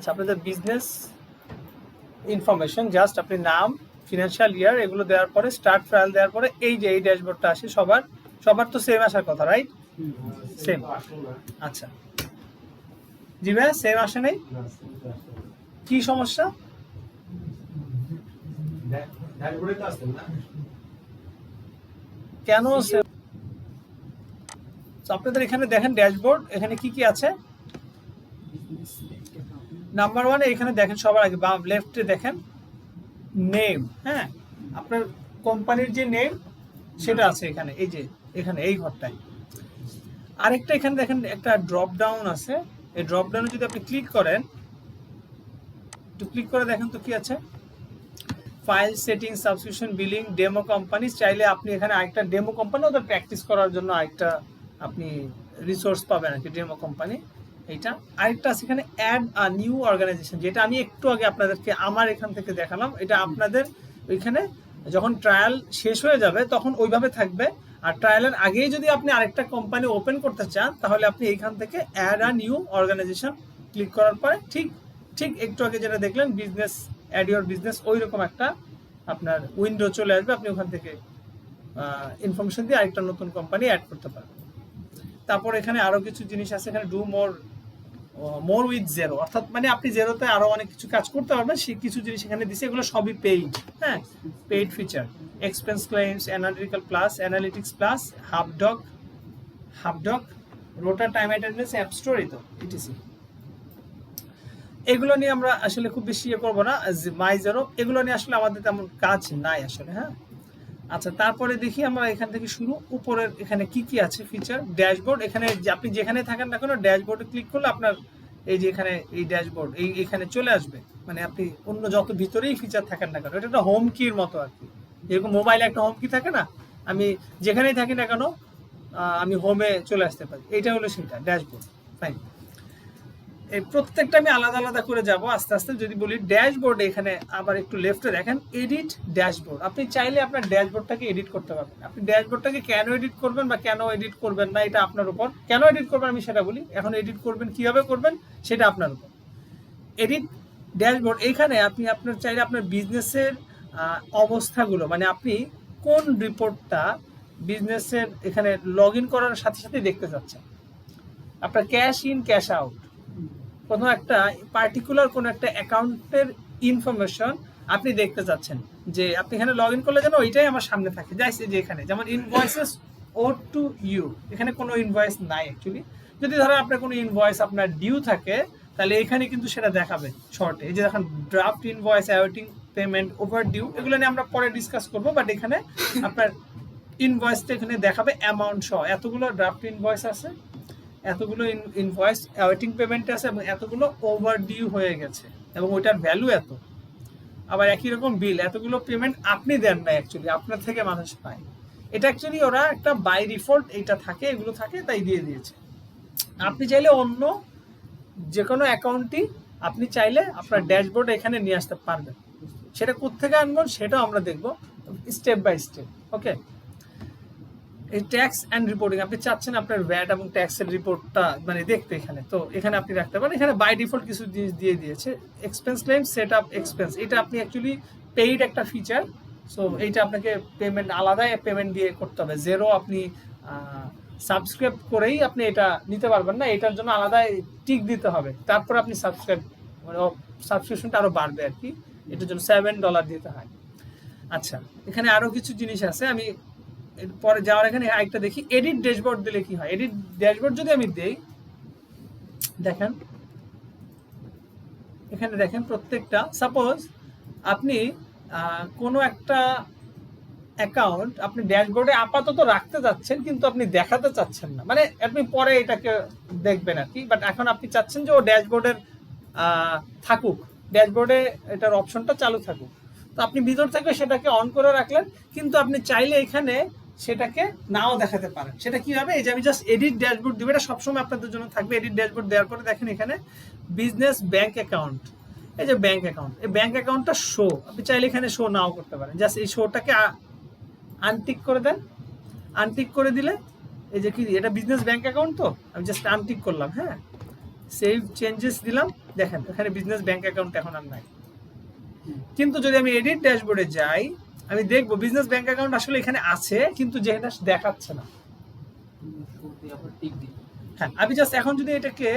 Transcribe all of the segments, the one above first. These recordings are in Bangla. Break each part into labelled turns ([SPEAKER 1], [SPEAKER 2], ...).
[SPEAKER 1] আচ্ছা, আপনাদের বিজনেস ইনফরমেশন জাস্ট আপনি নাম, ফিনান্সিয়াল ইয়ার এগুলো দেওয়ার পরে স্টার্ট ট্রায়াল দেওয়ার পরে এই যে এই ড্যাশবোর্ডটা আসে সবার তো সেম আসার কথা, রাইট? সেম। আচ্ছা জি ভাইয়া, সেম আসে নাই, কি সমস্যা? কেন আপনাদের এখানে দেখেন ড্যাশবোর্ড, এখানে কি কি আছে? নাম্বার ওয়ান এখানে দেখেন সবার আগে লেফটে দেখেন নেম, হ্যাঁ আপনার কোম্পানির যে নেম সেটা আছে এখানে, এই যে এখানে এই ঘরটায়। আরেকটা এখানে দেখেন একটা ড্রপ ডাউন আছে, এই ড্রপ ডাউনে যদি আপনি ক্লিক করেন, একটু ক্লিক করে দেখেন তো কি আছে, file setting, subscription, billing, demo company. চাইলে আপনি এখানে আরেকটা ডেমো কোম্পানি ওদের প্র্যাকটিস করার জন্য আরেকটা আপনি রিসোর্স পাবেন আর কি, ডেমো কোম্পানি এইটা। আরেকটা আছে এখানে অ্যাড আ নিউ অর্গানাইজেশন, যেটা আমি একটু আগে আপনাদেরকে আমার এখান থেকে দেখালাম। এটা আপনাদের ওইখানে যখন ট্রায়াল শেষ হয়ে যাবে তখন ওইভাবে থাকবে, আর ট্রায়ালের আগেই যদি আপনি আরেকটা কোম্পানি ওপেন করতে চান তাহলে আপনি এইখান থেকে add a new organization click করার পরে ঠিক একটু আগে যেটা দেখলেন বিজনেস অ্যাড ইউর বিজনেস, ওই রকম একটা আপনার উইন্ডো চলে আসবে, আপনি ওখান থেকে ইনফরমেশন দিয়ে আরেকটা নতুন কোম্পানি অ্যাড করতে পারবেন। তারপর এখানে আরো কিছু জিনিস আছে, এখানে ডু মোর উইথ জেরো, অর্থাৎ মানে আপনি জেরোতে আরো অনেক কিছু কাজ করতে পারবেন, সেই কিছু জিনিস এখানে দিছে, এগুলো সবই পেইড, হ্যাঁ paid feature. Expense claims, analytics plus, Hubdoc, rota time attendance, app story, তো ইটিসি। এগুলো নিয়ে আমরা আসলে খুব বেশি ইয়ে করবো না, মাই জেরো এগুলো নিয়ে আসলে আমাদের তেমন কাজ নাই আসলে, হ্যাঁ। আচ্ছা তারপরে দেখি আমরা এখান থেকে শুরু, উপরের এখানে কি কি আছে ফিচার, ড্যাশবোর্ড। এখানে আপনি যেখানে থাকেন না কেন ড্যাশবোর্ডে ক্লিক করলে আপনার এই যে এখানে এই ড্যাশবোর্ড এখানে চলে আসবে, মানে আপনি অন্য যত ভিতরেই ফিচার থাকেন না কেন, এটা একটা হোম কির মতো আর কি, যেরকম মোবাইলে একটা হোম কি থাকে না, আমি যেখানেই থাকি না কেন আমি হোমে চলে আসতে পারি, এইটা হলো সেটা ড্যাশবোর্ড। ফাইন, এই প্রত্যেকটা আমি আলাদা আলাদা করে যাব আস্তে আস্তে। যদি বলি ড্যাশবোর্ড, এখানে আবার একটু লেফটে দেখেন এডিট ড্যাশবোর্ড, আপনি চাইলে আপনার ড্যাশবোর্ডটাকে এডিট করতে পারবেন। আপনি ড্যাশবোর্ডটাকে কেন এডিট করবেন বা কেন এডিট করবেন না এটা আপনার উপর, কেন এডিট করবেন আমি সেটা বলি, এখন এডিট করবেন কিভাবে করবেন সেটা আপনার উপর। এডিট ড্যাশবোর্ড, এইখানে আপনি আপনার চাইলে আপনার বিজনেসের অবস্থাগুলো, মানে আপনি কোন রিপোর্টটা বিজনেসের এখানে লগ ইন করার সাথে সাথে দেখতে চাচ্ছেন, আপনার ক্যাশ ইন ক্যাশ আউট, কোনো একটা পার্টিকুলার কোনো একটা অ্যাকাউন্টের ইনফরমেশন আপনি দেখতে চাচ্ছেন, যে আপনি এখানে লগ ইন করলে যেন ওইটাই আমার সামনে থাকে, যাইছে যে এখানে যেমন ইনভয়েসেস ও টু ইউ, এখানে কোনো ইনভয়েস নাই অ্যাকচুয়ালি। যদি ধরো আপনার কোনো ইনভয়েস আপনার ডিউ থাকে তাহলে এখানে কিন্তু সেটা দেখাবে শর্টে, এই যে দেখেন draft invoice, awaiting payment, overdue, এগুলো নিয়ে আমরা পরে ডিসকাস করবো, বাট এখানে আপনার ইনভয়েসটা এখানে দেখাবে অ্যামাউন্ট সহ, এতগুলো ড্রাফট ইনভয়েস আছে, এতগুলো ইনভয়েস অ্যাওয়েটিং পেমেন্ট আছে, এবং এতগুলো ওভার ডিউ হয়ে গেছে এবং ওইটার ভ্যালু এত। আবার একই রকম বিল, এতগুলো পেমেন্ট আপনি দেন না অ্যাকচুয়ালি, আপনার থেকে মানুষ পায়, এটা অ্যাকচুয়ালি ওরা একটা বাই ডিফল্ট এইটা থাকে, এগুলো থাকে তাই দিয়ে দিয়েছে। আপনি চাইলে অন্য যে কোনো অ্যাকাউন্টই আপনি চাইলে আপনার ড্যাশবোর্ডে এখানে নিয়ে আসতে পারবেন, সেটা কোত্থেকে আনবেন সেটাও আমরা দেখবো স্টেপ বাই স্টেপ। ওকে, এই ট্যাক্স অ্যান্ড রিপোর্টিং, আপনি চাচ্ছেন আপনার ভ্যাট এবং ট্যাক্সের রিপোর্টটা মানে দেখতে, এখানে তো এখানে আপনি রাখতে পারেন, এখানে বাই ডিফল্ট কিছু জিনিস দিয়ে দিয়েছে। Expense claim, set up expense, এটা আপনি অ্যাকচুয়ালি পেইড একটা ফিচার, সো এইটা আপনাকে পেমেন্ট আলাদাই পেমেন্ট দিয়ে করতে হবে, জেরো আপনি সাবস্ক্রাইব করেই আপনি এটা নিতে পারবেন না, এটার জন্য আলাদাই টিক দিতে হবে, তারপর আপনি মানে সাবস্ক্রিপশনটা আরও বাড়বে আর কি, এটার জন্য $7 দিতে হয়। আচ্ছা এখানে আরও কিছু জিনিস আছে, আমি পরে যাওয়ার এখানে আরেকটা দেখি এডিট ড্যাশবোর্ড দিলে কি হয়। এডিট ড্যাশবোর্ড যদি আমি দেই, দেখেন এখানে দেখেন প্রত্যেকটা, সাপোজ আপনি কোনো একটা অ্যাকাউন্ট আপনি ড্যাশবোর্ডে আপাতত রাখতে চাচ্ছেন কিন্তু আপনি দেখাতে চাচ্ছেন না, মানে আপনি পরে এটাকে দেখবেন আর কি, বাট এখন আপনি চাচ্ছেন যে ও ড্যাশবোর্ডের থাকুক, ড্যাশবোর্ডে এটার অপশনটা চালু থাকুক, তো আপনি ভিতর থেকে সেটাকে অন করে রাখলেন, কিন্তু আপনি চাইলে এখানে সেটাকে নাও দেখাতে পারেন। সেটা কিভাবে, এই যে আমি জাস্ট এডিট ড্যাশবোর্ড দিব, এটা সবসময় আপনাদের জন্য থাকবে। এডিট ড্যাশবোর্ড দেওয়ার পরে দেখেন এখানে বিজনেস ব্যাংক অ্যাকাউন্ট, এই যে ব্যাংক অ্যাকাউন্ট, এই ব্যাংক অ্যাকাউন্টটা শো, আপনি চাইলে এখানে শো নাও করতে পারেন, জাস্ট এই শোটাকে আনটিক করে দেন, আনটিক করে দিলে এই যে কি এটা বিজনেস ব্যাংক অ্যাকাউন্ট, তো আমি জাস্ট আনটিক করলাম, হ্যাঁ সেভ চেঞ্জেস দিলাম, দেখেন এখানে বিজনেস ব্যাংক অ্যাকাউন্ট এখন আর নাই। কিন্তু যদি আমি এডিট ড্যাশবোর্ডে যাই, আমি দেখবো বিজনেস ব্যাংক অ্যাকাউন্ট আসলে এখানে আছে, কিন্তু যেটা দেখাচ্ছে না। হ্যাঁ, আমি জাস্ট এখন যদি এটাকে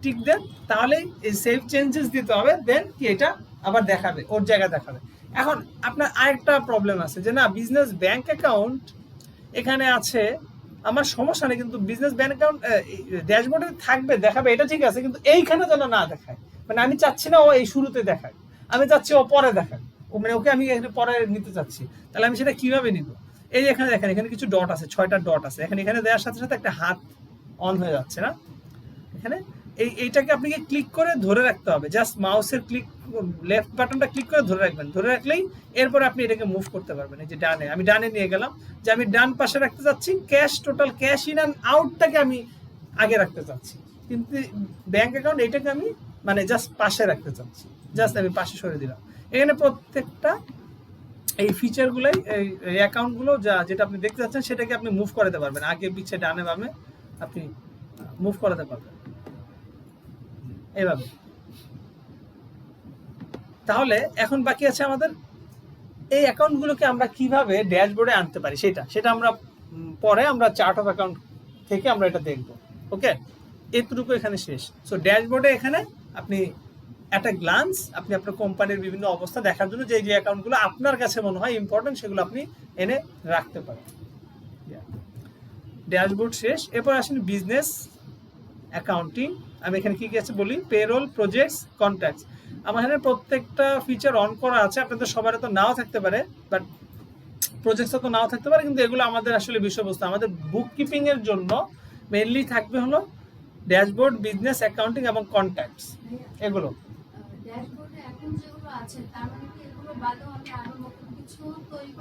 [SPEAKER 1] টিক দেন, তাহলে এই সেভ চেঞ্জেস দিতে হবে, দেন কি এটা আবার দেখাবে, ওর জায়গা দেখাবে। এখন আপনার আরেকটা প্রবলেম আছে যে না বিজনেস ব্যাংক অ্যাকাউন্ট এখানে আছে, আমার সমস্যা নেই, কিন্তু বিজনেস ব্যাংক অ্যাকাউন্ট ড্যাশবোর্ডে থাকবে, দেখাবে, এটা ঠিক আছে, কিন্তু এইখানে যেন না দেখায়। মানে আমি চাচ্ছি না ও এই শুরুতে দেখায়, আমি চাচ্ছি ও পরে দেখায়। ও মানে ওকে আমি পরে নিতে চাচ্ছি, তাহলে আমি সেটা কিভাবে নিব? এই যে এখানে দেখেন, এখানে কিছু ডট আছে, 6টা ডট আছে এখানে। এখানে দেওয়ার সাথে সাথে একটা হাত অন হয়ে যাচ্ছে না এখানে। এইটাকে আপনাকে ক্লিক করে ধরে রাখতে হবে, জাস্ট মাউসের ক্লিক লেফট বাটনটা ক্লিক করে ধরে রাখবেন, ধরে রাখলেই এরপরে আপনি এটাকে মুভ করতে পারবেন। এই যে ডানে, আমি ডানে নিয়ে গেলাম, যে আমি ডান পাশে রাখতে চাচ্ছি cash, total cash in and আউটটাকে আমি আগে রাখতে চাচ্ছি, কিন্তু ব্যাংক অ্যাকাউন্ট এইটাকে আমি মানে জাস্ট পাশে রাখতে চাচ্ছি, জাস্ট আমি পাশে সরে দিলাম। এখানে প্রত্যেকটা এই ফিচারগুলোই, এই অ্যাকাউন্টগুলো যেটা আপনি দেখতে চাচ্ছেন সেটাকে আপনি মুভ করাতে পারবেন, আগে পিছে ডানে বামে আপনি মুভ করাতে পারবেন এইভাবে। তাহলে এখন বাকি আছে আমাদের এই অ্যাকাউন্টগুলোকে আমরা কিভাবে ড্যাশবোর্ডে আনতে পারি, সেটা আমরা পরে আমরা চার্ট অফ অ্যাকাউন্ট থেকে আমরা এটা দেখব। ওকে, এতটুকু এখানে শেষ। সো ড্যাশবোর্ডে এখানে আপনি একটা গ্লান্স আপনি আপনার কোম্পানির বিভিন্ন অবস্থা দেখার জন্য যে অ্যাকাউন্টগুলো আপনার কাছে মনে হয় ইম্পর্টেন্ট সেগুলো আপনি এনে রাখতে পারেন। ড্যাশবোর্ড শেষ, এরপর আসেন বিজনেস অ্যাকাউন্টিং। আমি এখানে কি কি আছে বলি, পেরোল, প্রজেক্টস, কন্ট্যাক্টস। আমার এখানে প্রত্যেকটা ফিচার অন করা আছে, আপনাদের সবার তো নাও থাকতে পারে, বাট প্রজেক্টসও তো নাও থাকতে পারে, কিন্তু এগুলো আমাদের আসলে বিষয়বস্তু। আমাদের বুক কিপিং এর জন্য মেইনলি থাকবে হলো ড্যাশবোর্ড, বিজনেস অ্যাকাউন্টিং এবং কন্ট্যাক্টস, এগুলো।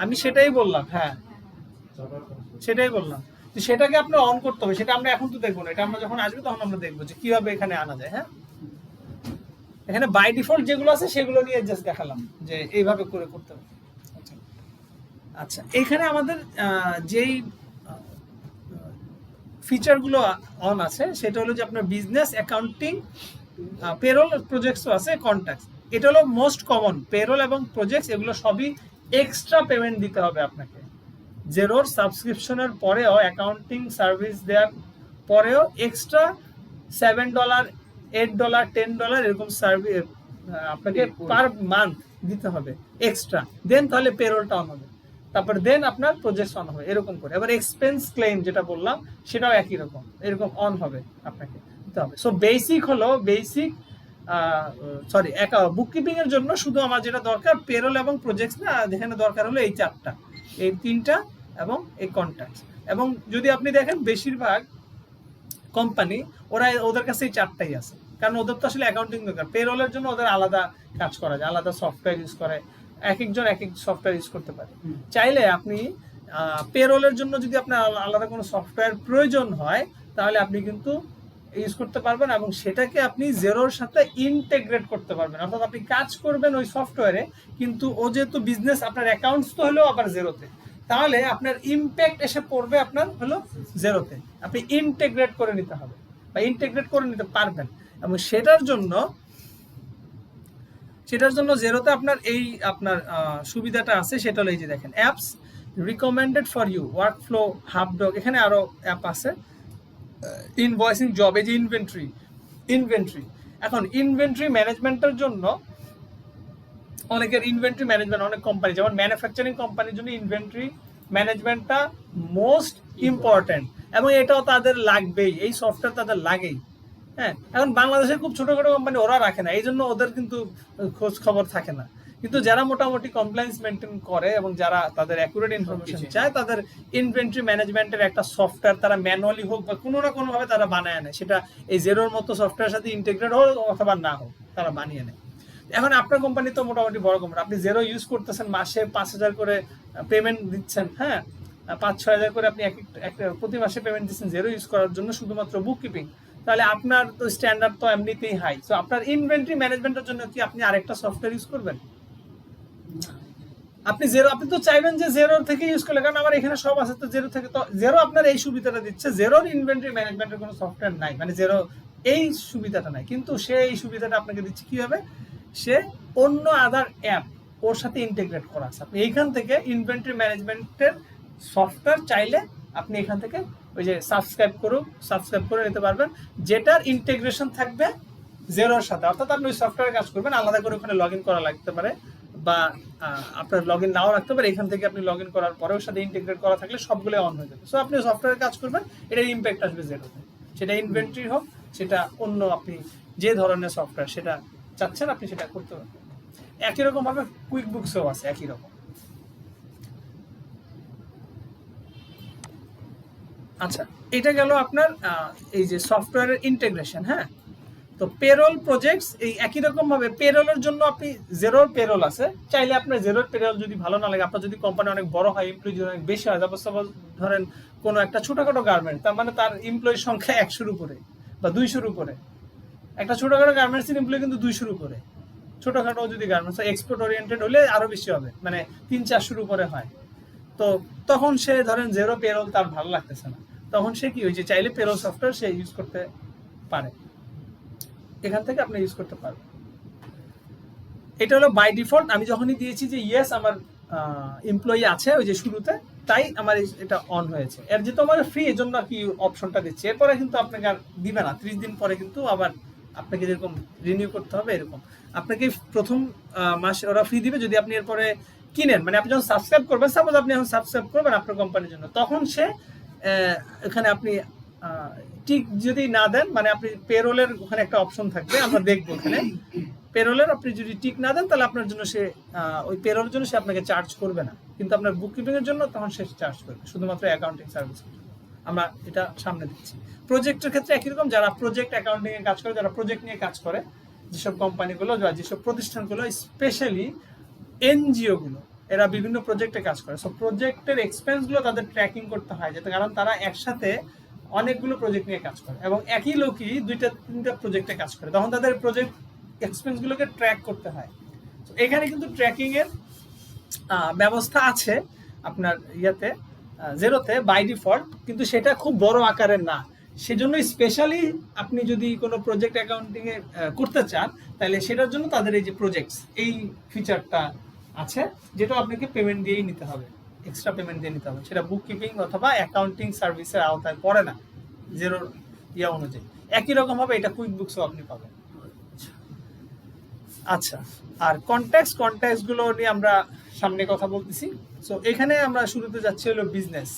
[SPEAKER 1] আমি সেটাই বললাম, হ্যাঁ সেটাই বললাম, সেটাকে আপনার অন করতে হবে। সেটা আমরা এখন তো দেখবো না, এটা আমরা যখন আসবে তখন আমরা দেখবো যে কিভাবে এখানে আনা যায়। হ্যাঁ, এখানে বাই ডিফল্ট যেগুলো আছে সেগুলো নিয়ে জাস্ট দেখালাম যে এইভাবে করে করতে হবে। আচ্ছা, এখানে আমাদের যেই ফিচারগুলো অন আছে সেটা হলো যে আপনার বিজনেস অ্যাকাউন্টিং, পেরোল, প্রজেক্টসও আছে, কন্ট্যাক্টস। এটা হলো মোস্ট কমন, পেরোল এবং প্রজেক্টস, এগুলো সবই এক্সট্রা পেমেন্ট দিতে হবে আপনাকে। জেরোর সাবস্ক্রিপশনের পরেও, অ্যাকাউন্টিং সার্ভিস দেওয়ার পরেও এক্সট্রা $7, $8, $10 এরকম সার্ভিস আপনাকে পার মান্থ দিতে হবে এক্সট্রা। দেন তাহলে পেরোলটা অন হবে, তারপর দেন আপনার প্রজেক্ট অন হবে, এরকম করে। এবার এক্সপেন্স ক্লেম যেটা বললাম সেটাও একই রকম, এরকম অন হবে আপনাকে দিতে হবে। সো বেসিক হলো বুক কিপিং এর জন্য শুধু আমার যেটা দরকার পেরোল এবং প্রজেক্টস, না যেখানে দরকার হলো এই 4টা, এই 3টা এবং এই কন্ট্যাক্টস। এবং যদি আপনি দেখেন বেশিরভাগ কোম্পানি ওদের কাছে এই 4টাই আছে, কারণ ওদের তো আসলে অ্যাকাউন্টিং দরকার। পেরোলের জন্য ওদের আলাদা কাজ করা যায়, আলাদা সফটওয়্যার ইউজ করে, এক একজন এক এক সফটওয়্যার ইউজ করতে পারে। চাইলে আপনি পেরোলের জন্য যদি আপনার আলাদা কোনো সফটওয়্যার প্রয়োজন হয় তাহলে আপনি কিন্তু ইউজ করতে পারবেন, এবং সেটাকে আপনি জেরোর সাথে ইন্টিগ্রেট করতে পারবেন। অর্থাৎ আপনি কাজ করবেন ওই সফটওয়্যারে, কিন্তু ও যেহেতু বিজনেস, আপনার অ্যাকাউন্টস তো হলো আবার জেরোতে, তাহলে আপনার ইম্প্যাক্ট এসে পড়বে আপনার হলো জেরোতে। আপনি ইন্টিগ্রেট করে নিতে হবে বা ইন্টিগ্রেট করে নিতে পারবেন, এবং সেটার জন্য জেরোতে আপনার আপনার সুবিধাটা আছে। সেটা হলো এই যে দেখেন, apps recommended for you, workflow, Hubdoc, এখানে আরো অ্যাপ আছে, ইনভয়েসিং, জব, এই যে ইনভেন্টরি। এখন ইনভেন্টরি ম্যানেজমেন্টের জন্য অনেকের ইনভেন্টরি ম্যানেজমেন্ট, অনেক কোম্পানি যেমন ম্যানুফ্যাকচারিং কোম্পানির জন্য ইনভেন্টরি ম্যানেজমেন্টটা মোস্ট ইম্পর্টেন্ট, এবং এটাও তাদের লাগবেই, এই সফটওয়্যার তাদের লাগেই। হ্যাঁ, এখন বাংলাদেশের খুব ছোটখাটো কোম্পানি ওরা রাখে না, এই জন্য ওদের কিন্তু খোঁজ খবর থাকে না। কিন্তু যারা মোটামুটি কমপ্লায়েন্স মেনটেন করে এবং যারা তাদের অ্যাকুরেট ইনফরমেশন চায়, তাদের ইনভেন্টরি ম্যানেজমেন্টের একটা সফটওয়্যার তারা ম্যানুয়ালি হোক বা কোনো না কোনোভাবে তারা বানায় নেয়, সেটা এই জেরোর মতো সফটওয়্যার সাথে ইন্টিগ্রেট হোক অথবা না হোক, তারা বানিয়ে নেয়। এখন আপনার কোম্পানি তো মোটামুটি বড় কোম্পানি, আপনি জেরো ইউজ করতেছেন, মাসে 5,000 করে পেমেন্ট দিচ্ছেন, হ্যাঁ 5-6 হাজার করে আপনি প্রতি মাসে পেমেন্ট দিচ্ছেন জেরো ইউজ করার জন্য শুধুমাত্র বুক কিপিং, তাহলে আপনার তো স্ট্যান্ডার্ড তো এমনিতেই হাই। তো আপনার ইনভেন্টরি ম্যানেজমেন্টের জন্য কি আপনি আরেকটা সফটওয়্যার ইউজ করবেন? আপনি তো চাইবেন যে জেরোর থেকে ইউজ করলে, কারণ আমার এখানে সব আছে, তো জেরো থেকে, তো জেরো আপনার এই সুবিধাটা দিচ্ছে, জেরোর ইনভেন্টরি ম্যানেজমেন্টের কোনো সফটওয়্যার নাই, মানে জেরো এই সুবিধাটা নাই, কিন্তু সে এই সুবিধাটা আপনাকে দিচ্ছে কিভাবে, সে অন্য আদার অ্যাপ ওর সাথে ইন্টিগ্রেট করা আছে। আপনি এইখান থেকে ইনভেন্টরি ম্যানেজমেন্টের সফটওয়্যার চাইলে আপনি এখান থেকে ওই যে সাবস্ক্রাইব করে নিতে পারবেন, যেটার ইন্টিগ্রেশন থাকবে জেরোর সাথে। অর্থাৎ আপনি ওই সফটওয়্যারে কাজ করবেন, আলাদা করে ওখানে লগ ইন করা লাগতে পারে, বা আপনার লগ ইন নাও রাখতে পারে। এখান থেকে আপনি লগ ইন করার পরে ওর সাথে ইন্টিগ্রেট করা থাকলে সবগুলো অন হয়ে যাবে। সো আপনি সফটওয়্যারে কাজ করবেন, এটার ইম্প্যাক্ট আসবে জেরোতে। সেটা ইনভেন্টরি হোক, সেটা অন্য আপনি যে ধরনের সফটওয়্যার সেটা চাচ্ছেন আপনি সেটা করতে পারবেন। একই রকম ভাবে কুইক বুকসও আছে একই রকম। আচ্ছা, এটা গেল আপনার এই যে সফটওয়্যারের ইন্টিগ্রেশন। হ্যাঁ, তো পেরোল প্রজেক্টস এই একই রকম ভাবে পেরোলের জন্য আপনি জেরোর পেরোল আছে, চাইলে আপনার জেরোর পেরোল যদি ভালো না লাগে, আপনার যদি কোম্পানি অনেক বড় হয়, এমপ্লয়ি যদি অনেক বেশি হয়, সাপোজ ধরেন কোনো একটা ছোটখাটো গার্মেন্ট, তার মানে তার এমপ্লয়ির সংখ্যা 100-র উপরে বা 200-র উপরে। একটা ছোটখাটো গার্মেন্টসের এমপ্লয়ি কিন্তু 200-র উপরে। ছোটখাটো যদি গার্মেন্টস এক্সপোর্ট ওরিয়েন্টেড হলে আরো বেশি হবে, মানে 300-400-র উপরে হয়। তো তখন সে ধরেন জেরো পেরোল তার ভালো লাগতেছে না, তখন সে কি হয়েছে, চাইলে পেরোল সফটওয়্যার সে ইউজ করতে পারে, এখান থেকে আপনি ইউজ করতে পারবেন। এটা হলো বাই ডিফল্ট। আমি যখনই দিয়েছি যে ইয়েস আমার এমপ্লয়ি আছে ওই যে শুরুতে, তাই আমার এটা অন হয়েছে। এর যেহেতু আমার ফ্রি, এর জন্য কি অপশনটা দিচ্ছে। এরপরে কিন্তু আপনাকে আর দিবে না, 30 দিন পরে কিন্তু আবার আপনাকে যেরকম রিনিউ করতে হবে এরকম। আপনাকে প্রথম মাসে ওরা ফ্রি দিবে, যদি আপনি এরপরে কিনেন, মানে আপনি যখন সাবস্ক্রাইব করবেন, সাপোজ আপনি এখন সাবস্ক্রাইব করবেন আপনার কোম্পানির জন্য, তখন সে এখানে আপনি ঠিক যদি না দেন, মানে আপনি পেরোলের ওখানে একটা অপশন থাকবে, আমরা দেখবো ওখানে পেরোলের আপনি যদি টিক না দেন, তাহলে আপনার জন্য সে ওই পেরোলের জন্য সে আপনাকে চার্জ করবে না, কিন্তু আপনার বুককিপিং এর জন্য তখন সে চার্জ করবে, শুধুমাত্র অ্যাকাউন্টিং সার্ভিস। আমরা এটা সামনে দিচ্ছি। প্রজেক্টের ক্ষেত্রে একই রকম, যারা প্রজেক্ট অ্যাকাউন্টিং এ কাজ করে, যারা প্রজেক্ট নিয়ে কাজ করে, যেসব কোম্পানিগুলো বা যেসব প্রতিষ্ঠানগুলো, স্পেশালি এনজিও গুলো, এরা বিভিন্ন প্রজেক্টে কাজ করে। সো প্রজেক্টের এক্সপেন্সগুলো তাদের ট্র্যাকিং করতে হয়, যাতে, কারণ তারা একসাথে অনেকগুলো প্রজেক্ট নিয়ে কাজ করে এবং একই লোকই 2-3টা প্রজেক্টে কাজ করে, তখন তাদের প্রজেক্ট এক্সপেন্সগুলোকে ট্র্যাক করতে হয়। এখানে কিন্তু ট্র্যাকিং এর ব্যবস্থা আছে আপনার ইয়াতে জেরোতে বাই ডিফল্ট, কিন্তু সেটা খুব বড় আকারের না। সেজন্য স্পেশালি আপনি যদি কোনো প্রজেক্ট অ্যাকাউন্টিং এ করতে চান, তাহলে সেটার জন্য তাদের এই যে প্রজেক্টস এই ফিচারটা আছে, যেটা আপনাকে পেমেন্ট দিয়েই নিতে হবে, এক্সট্রা পেমেন্ট দিয়ে নিতে হবে। সেটা বুক কিপিং অথবা অ্যাকাউন্টিং সার্ভিসের আওতায় পড়ে না জেরোর ইয়া অনুযায়ী। একই রকম ভাবে এটা কুইক বুকসও আপনি পাবেন। আচ্ছা, আর কন্ট্যাক্টস গুলো নিয়ে আমরা সামনে কথা বলতেছি। সো এখানে আমরা শুরুতে যাচ্ছি হলো বিজনেস।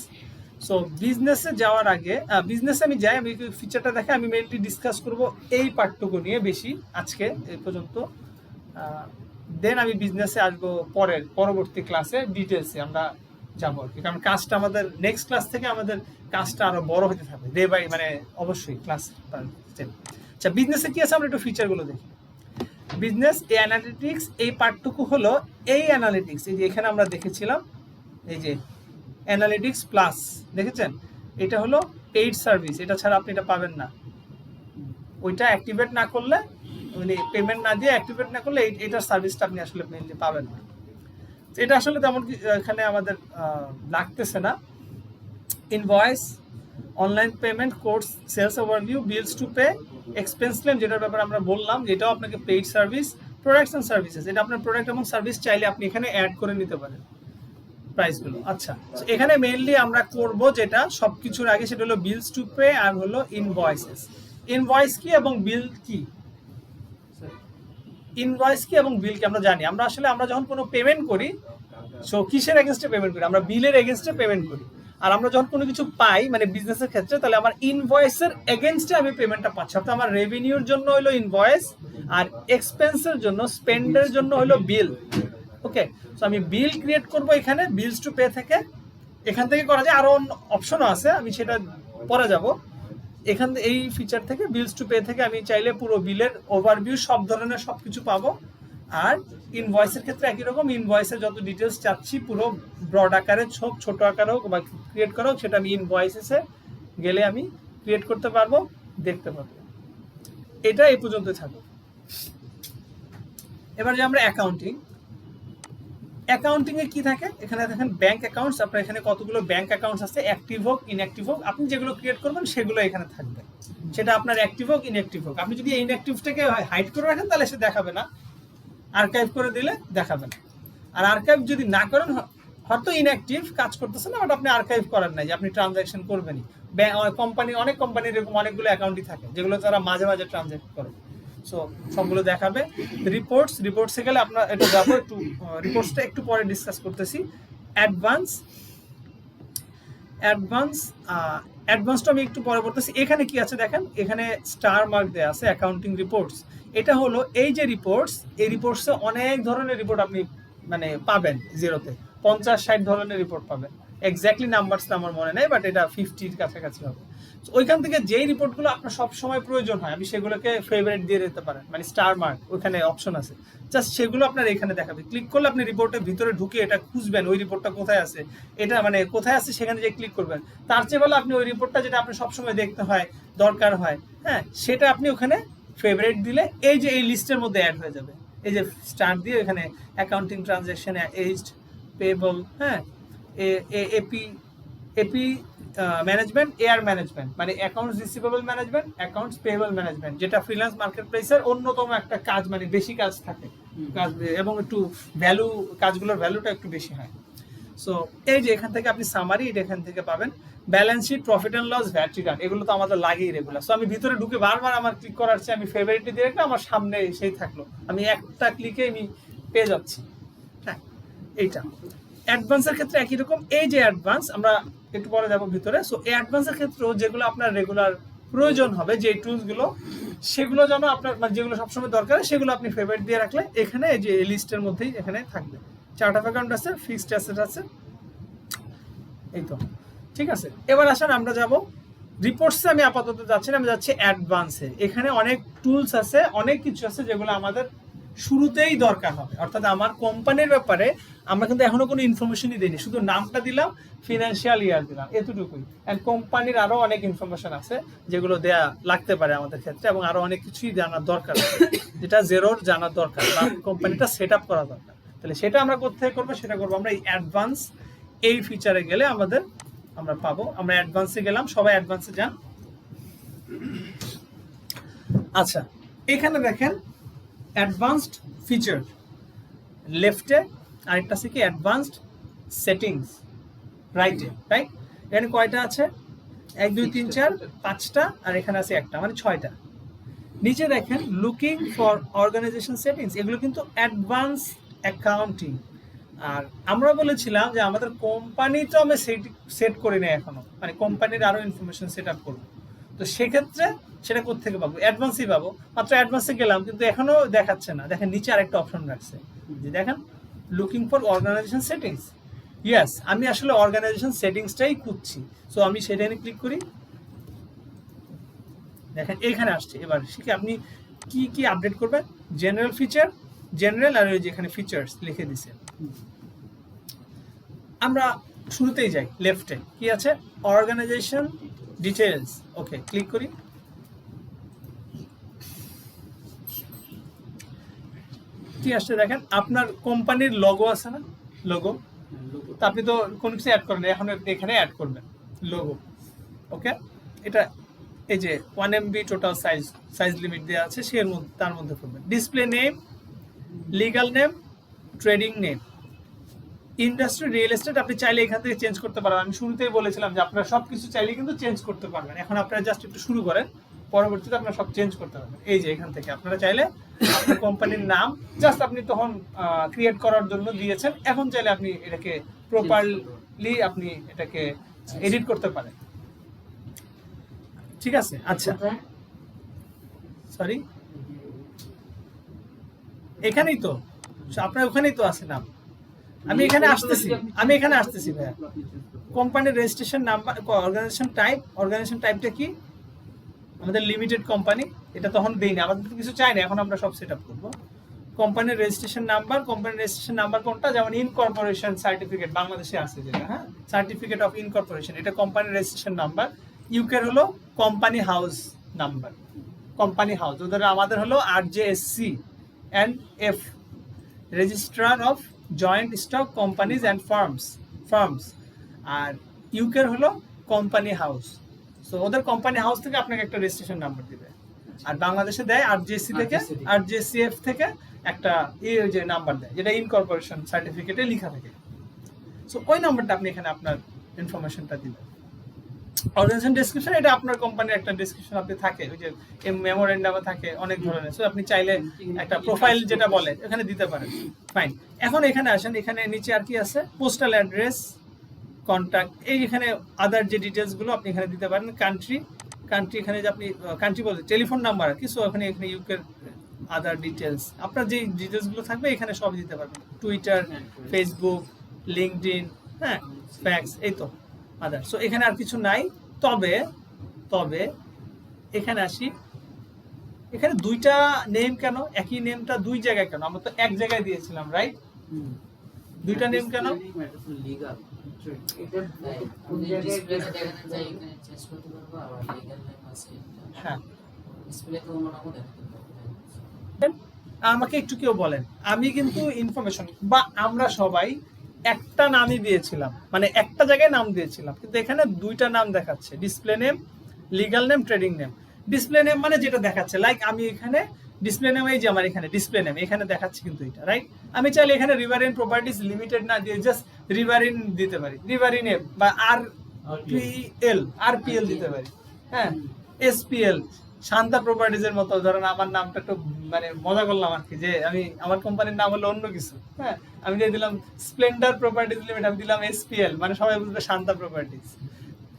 [SPEAKER 1] সো বিজনেসে যাওয়ার আগে, বিজনেসে আমি যাই, আমি ফিচারটা দেখে আমি মেইনলি ডিসকাস করব এই পার্টটুকু নিয়ে বেশি আজকে এই পর্যন্ত। দেন আমি বিজনেসে আসবো পরবর্তী ক্লাসে, ডিটেলসে আমরা যাবো আর কি, কারণ কাজটা আমাদের নেক্সট ক্লাস থেকে আমাদের কাজটা আরো বড় হতে থাকবে ডে বাই, মানে অবশ্যই ক্লাস। আচ্ছা, বিজনেসে কি আছে আমরা একটু ফিচারগুলো দেখি। বিজনেস অ্যানালিটিক্স এই পার্টটুকু হলো এই অ্যানালিটিক্স, এই যে এখানে আমরা দেখেছিলাম, এই যে অ্যানালিটিক্স প্লাস দেখেছেন, এটা হলো পেইড সার্ভিস, এটা ছাড়া আপনি এটা পাবেন না। ওইটা অ্যাক্টিভেট না করলে, মানে পেমেন্ট না দিয়ে অ্যাক্টিভেট না করলে এটার সার্ভিসটা আপনি আসলে মেইনলি পাবেন না। এটা আসলে তেমন এখানে আমাদের লাগতেছে না। Invoice, online payment, course, sales overview, bills to pay, expense claim, যেটার ব্যাপারে আমরা বললাম, যেটাও আপনাকে paid service, products and services, এটা আপনার প্রোডাক্ট এবং সার্ভিস চাইলে আপনি এখানে অ্যাড করে নিতে পারেন প্রাইসগুলো। আচ্ছা, এখানে মেইনলি আমরা করব যেটা সবকিছুর আগে, সেটা হলো বিলস টু পে আর হলো ইনভয়েসেস। ইনভয়েস কি এবং বিল কি? ইনভয়েস কি এবং বিল কি আমরা জানি। আমরা আসলে আমরা যখন কোনো পেমেন্ট করি, সো কিসের এগেইনস্টে পেমেন্ট করি? আমরা বিলের এগেইনস্টে পেমেন্ট করি। আর আমরা যখন কোনো কিছু পাই, মানে বিজনেসের ক্ষেত্রে, তাহলে আমার ইনভয়েসের এগেইনস্টে আমি পেমেন্টটা পাচ্ছি। অর্থাৎ আমার রেভিনিউর জন্য হলো ইনভয়েস, আর এক্সপেন্সের জন্য, স্পেন্ডের জন্য হলো বিল। ওকে, সো আমি বিল ক্রিয়েট করব এখানে বিলস টু পে থেকে। এখান থেকে করা যায়, আরো অপশনও আছে, আমি সেটা পরে যাব। এখান থেকে এই ফিচার থেকে বিলস টু পে থেকে আমি চাইলে পুরো বিলের ওভারভিউ সব ধরনের সবকিছু পাবো। আর ইনভয়েসের ক্ষেত্রে একই রকম, ইনভয়েসের যত ডিটেলস চাচ্ছি পুরো ব্রড আকারে হোক, ছোট আকারে হোক বা ক্রিয়েট করা হোক, সেটা আমি ইনভয়েসে গেলে আমি ক্রিয়েট করতে পারবো, দেখতে পারবো। এটা এই পর্যন্ত থাকবে। এবার যে আমরা অ্যাকাউন্টিং এ কি থাকে, এখানে দেখেন ব্যাংক অ্যাকাউন্টস। আপনার এখানে কতগুলো ব্যাংক অ্যাকাউন্টস আছে, অ্যাক্টিভ হোক ইনঅ্যাক্টিভ হোক, আপনি যেগুলো ক্রিয়েট করবেন সেগুলো এখানে থাকবে। সেটা আপনার অ্যাক্টিভ হোক ইনঅ্যাক্টিভ হোক। আপনি যদি ইনঅ্যাক্টিভটাকে হাইড করে রাখেন তাহলে সে দেখাবে না, আর্কাইভ করে দিলে দেখাবে না। আর আর্কাইভ যদি না করেন, হয়তো ইনঅ্যাক্টিভ কাজ করতেছে না, বাট আপনি আর্কাইভ করেন নাই যে আপনি ট্রানজ্যাকশন করবেনই। কোম্পানি, অনেক কোম্পানির এরকম অনেকগুলো অ্যাকাউন্টই থাকে যেগুলো তারা মাঝে মাঝে ট্রানজ্যাক্ট করে। সো সবগুলো দেখাবে। রিপোর্টসে গেলে আপনার এটা যাবো একটু, রিপোর্টসটা একটু পরে ডিসকাস করতেছি। অ্যাডভান্সটা আমি একটু পরে বলতেছি। এখানে কি আছে দেখেন, এখানে স্টার মার্ক দেওয়া আছে অ্যাকাউন্টিং রিপোর্টস। এটা হলো এই যে রিপোর্টস, এই রিপোর্টসে অনেক ধরনের রিপোর্ট আপনি মানে পাবেন। জিরোতে 50-60 ধরনের রিপোর্ট পাবেন। এক্স্যাক্টলি নাম্বারসটা আমার মনে নেই, বাট এটা 50-র কাছাকাছি হবে। ওইখান থেকে যেই রিপোর্টগুলো আপনার সব সময় প্রয়োজন হয়, আপনি সেগুলোকে ফেভারিট দিয়ে দিতে পারেন, মানে স্টার মার্ক, ওইখানে অপশন আছে, জাস্ট সেগুলো আপনার এখানে দেখাবে। ক্লিক করলে আপনি রিপোর্টের ভিতরে ঢুকে এটা খুঁজবেন ওই রিপোর্টটা কোথায় আছে, এটা মানে কোথায় আছে সেখানে যে ক্লিক করবেন। তার চেয়ে ভালো আপনি ওই রিপোর্টটা যেটা আপনি সবসময় দেখতে হয়, দরকার হয়, হ্যাঁ, সেটা আপনি ওখানে ফেভারিট দিলে এই যে এই লিস্টের মধ্যে অ্যাড হয়ে যাবে। এই যে স্টার দিয়ে এখানে অ্যাকাউন্টিং ট্রানজ্যাকশন, এজড, পেয়েবল, হ্যাঁ, এপি ম্যানেজমেন্ট, এয়ার ম্যানেজমেন্ট, মানে accounts receivable management, accounts payable management, যেটা ফ্রিল্যান্স মার্কেট প্লেসের অন্যতম একটা কাজ, মানে বেশি কাজ থাকে কাজ, এবং একটু ভ্যালু, কাজগুলোর ভ্যালুটা একটু বেশি হয়। সো এই যে এখান থেকে আপনি সামারি এটা এখান থেকে পাবেন। Balance sheet, profit and loss, VAT return, এগুলো তো আমাদের লাগেই রেগুলার। সো আমি ভিতরে ঢুকে বারবার আমার ক্লিক করার চেয়ে আমি ফেভারিটে দিয়ে রাখলে আমার সামনে সেই থাকলো, আমি একটা ক্লিকে আমি পেয়ে যাচ্ছি। হ্যাঁ, এইটা অ্যাডভান্সের ক্ষেত্রে একই রকম। এই যে অ্যাডভান্স, আমরা একটু পরে যাবো ভিতরে। সো এই অ্যাডভান্সের ক্ষেত্রেও যেগুলো আপনার রেগুলার প্রয়োজন হবে, যে টুলসগুলো, সেগুলো যেন আপনার মানে যেগুলো সবসময় দরকার সেগুলো আপনি ফেভারিট দিয়ে রাখলে এখানে এই যে লিস্টের মধ্যেই এখানে থাকবে। চার্ট অফ অ্যাকাউন্ট আছে, ফিক্সড অ্যাসেট আছে, এই তো ঠিক আছে। এবার আসেন আমরা যাব রিপোর্টসে। আমি আপাতত যাচ্ছি না, আমি যাচ্ছি অ্যাডভান্সে। এখানে অনেক টুলস আছে, অনেক কিছু আছে যেগুলো আমাদের শুরুতেই দরকার হবে। অর্থাৎ আমার কোম্পানির ব্যাপারে আমরা কিন্তু এখনো কোনো ইনফরমেশনই দিইনি, শুধু নামটা দিলাম, ফিনান্সিয়াল ইয়ার দিলাম, এতটুকুই। অ্যান্ড কোম্পানির আরো অনেক ইনফরমেশন আছে যেগুলো দেয়া লাগতে পারে আমাদের ক্ষেত্রে, এবং আরো অনেক কিছুই জানার দরকার আছে যেটা জেরোর জানার দরকার, বা কোম্পানিটা সেট আপ করা দরকার। তাহলে সেটা আমরা কোথায় করবো, সেটা করবো আমরা এই অ্যাডভান্স, এই ফিচারে গেলে আমরা পাবো। আমরা অ্যাডভান্সে গেলাম, সবাই অ্যাডভান্সে যান। আচ্ছা, এখানে দেখেন অ্যাডভান্সড ফিচার, লেফটে আরেকটা আছে কি অ্যাডভান্সড সেটিংস, রাইটে, রাইট। এখানে কয়টা আছে? 1 2 3 4 5টা, আর এখানে আছে একটা, মানে 6টা। নিচে দেখেন লুকিং ফর অর্গানাইজেশন সেটিংস, এগুলো কিন্তু অ্যাডভান্স অ্যাকাউন্টিং। আর আমরা বলেছিলাম যে আমাদের কোম্পানি তো আমরা সেট করি না এখনো, মানে কোম্পানির আরো ইনফরমেশন সেট আপ করবো। তো সেক্ষেত্রে সেটা কোত্থেকে পাবো? অ্যাডভান্সই পাবো। মাত্র অ্যাডভান্সে গেলাম, কিন্তু এখনো দেখাচ্ছে না। দেখেন নিচে আরেকটা অপশন রাখছে, যে দেখেন looking for organization settings. Yes, আমি আসলে অর্গানাইজেশন সেটিংসটাই খুঁজছি। সো আমি সেটা নিয়ে ক্লিক করি, দেখেন এইখানে আসছে। এবার শিখে আপনি কি কি আপডেট করবেন। জেনারেল ফিচার, জেনারেল, আর ওই যেখানে ফিচার্স লিখে দিছে। আমরা শুরুতেই যাই, লেফটে কি আছে? Organisation details. ওকে, ক্লিক করি। কি আসছে দেখেন, আপনার কোম্পানির লোগো আছে না, লোগো। তো আপনি তো কোনো কিছু অ্যাড করেন, এখন এখানে অ্যাড করবেন লোগো। ওকে, এটা এই যে 1 MB টোটাল সাইজ লিমিট দেওয়া আছে, তার মধ্যে করবেন। Display name, legal name, trading name, industry, real estate, আপনি চাইলে এখান থেকে চেঞ্জ করতে পারবেন। আমি শুরুতেই বলেছিলাম যে আপনারা সবকিছু চাইলে কিন্তু চেঞ্জ করতে পারবেন। এখন আপনারা জাস্ট একটু শুরু করেন, পরবর্তীতে আপনারা সব চেঞ্জ করতে পারবেন। এই যে এখান থেকে আপনারা চাইলে আপনার কোম্পানির নাম জাস্ট আপনি তখন ক্রিয়েট করার জন্য দিয়েছেন, এখন চাইলে আপনি এটাকে প্রপারলি আপনি এটাকে এডিট করতে পারেন। ঠিক আছে, আচ্ছা, সরি, এখানেই তো আপনার ওখানেই তো আছে নাম। আমি এখানে আসতেছি ভাইয়া। কোম্পানির রেজিস্ট্রেশন নাম্বার, অর্গানাইজেশন টাইপটা কি? আমাদের লিমিটেড কোম্পানি, এটা তখন দেইনি, আমাদের কিছু চাই না, এখন আমরা সব সেট আপ করবো। কোম্পানির রেজিস্ট্রেশন নাম্বার কোনটা? যেমন ইনকর্পোরেশন সার্টিফিকেট বাংলাদেশে আছে যেটা, হ্যাঁ, সার্টিফিকেট অফ ইনকর্পোরেশন, এটা কোম্পানির রেজিস্ট্রেশন নাম্বার। ইউকের হলো company house number, company house. ওদের আমাদের হলো RJSC and F, registrar of joint stock companies and firms. আর ইউকের হলো কোম্পানি হাউস। সো ওদের কোম্পানি হাউস থেকে আপনাকে একটা রেজিস্ট্রেশন নাম্বার দিবে, আর বাংলাদেশে দেয় আরজেসি থেকে, আরজেসিএফ থেকে একটা ওই যে নাম্বার দেয় যেটা ইনকর্পোরেশন সার্টিফিকেটে লেখা থাকে। সো ওই নাম্বারটা আপনি এখানে আপনার ইনফরমেশনটা দিবেন। অর্গানাইজেশন ডেসক্রিপশন এটা আপনার কোম্পানির একটা ডেসক্রিপশন আপনি থাকে, ওই যে মেমোরেন্ডামে থাকে অনেক ধরনের। সো আপনি চাইলে একটা প্রোফাইল যেটা বলে এখানে দিতে পারেন। ফাইন, এখন এখানে আসেন, এখানে নিচে আর কি আছে, পোস্টাল অ্যাড্রেস, কন্ট্যাক্ট, এই এখানে আদার যে ডিটেলস গুলো আপনি এখানে দিতে পারেন। কান্ট্রি, এখানে যে আপনি কান্ট্রি বলতে টেলিফোন নাম্বার আর কি। সো এখানে ইউকের আদার ডিটেলস, আপনার যে ডিটেলস গুলো থাকবে এখানে সব দিতে পারবেন। টুইটার, ফেসবুক, লিঙ্কডইন, হ্যাঁ, ফ্যাক্স, এই তো আদার। সো এখানে আর কিছু নাই। তবে এখানে আসি, এখানে দুইটা নেম কেন, একই নেমটা দুই জায়গায় কেন? আমরা তো এক জায়গায় দিয়েছিলাম, রাইট? দুইটা নেম কেন? হ্যাঁ, আমাকে একটু কেউ বলেন, আমি কিন্তু ইনফরমেশন বা আমরা সবাই একটা নামই দিয়েছিলাম, মানে একটা জায়গায় নাম দিয়েছিলাম, কিন্তু এখানে দুইটা নাম দেখাচ্ছে, display name, legal name, trading name. Display name মানে যেটা দেখাচ্ছে, লাইক আমি এখানে ডিসপ্লে নেম, এই যে আমার এখানে ডিসপ্লে নেম এখানে দেখাচ্ছে কিন্তু এটা, রাইট? আমি চাইলে এখানে রিভারিন প্রপার্টিজ লিমিটেড না দিয়ে জাস্ট রিভারিন দিতে পারি, রিভারিন এফ বা আরপিএল দিতে পারি, হ্যাঁ, এসপিএল, শান্তা প্রপার্টিজের মতো। ধরেন আমার নামটা একটু মানে মজা করলাম আর কি, যে আমি আমার কোম্পানির নাম হলো অন্য কিছু, হ্যাঁ, আমি দিয়ে দিলাম স্প্লেন্ডার প্রপার্টিজ লিমিটেড, আমি দিলাম এসপিএল, মানে সবাই বুঝবে Shanta properties,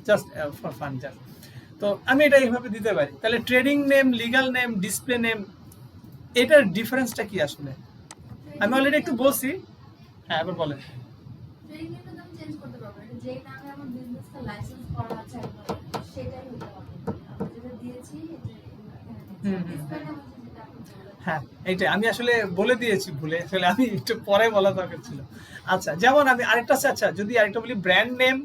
[SPEAKER 1] just for fun, just. তো আমি এটা এইভাবে দিতে পারি। তাহলে trading name, legal name, display name, এটার ডিফারেন্সটা কি আসলে? আমি অলরেডি একটু বলছি, হ্যাঁ, এবার বলেন।
[SPEAKER 2] ট্রেডিং নেমটা তো আমি চেঞ্জ করতে পারবো, এটা যেই নামে আমার বিজনেসটা লাইসেন্স করা আছে একদম সেটাই হতে পারবে। আমরা যেটা দিয়েছি যে ডিসপ্লে নাম হচ্ছে যেটা আপনি বলেছেন।
[SPEAKER 1] হ্যাঁ, এইটা আমি আসলে বলে দিয়েছি ভুলে, আসলে আমি একটু পরে বলা দরকার ছিল। আচ্ছা, যেমন আমি আরেকটা আছে, আচ্ছা যদি আরেকটা বলি, brand name,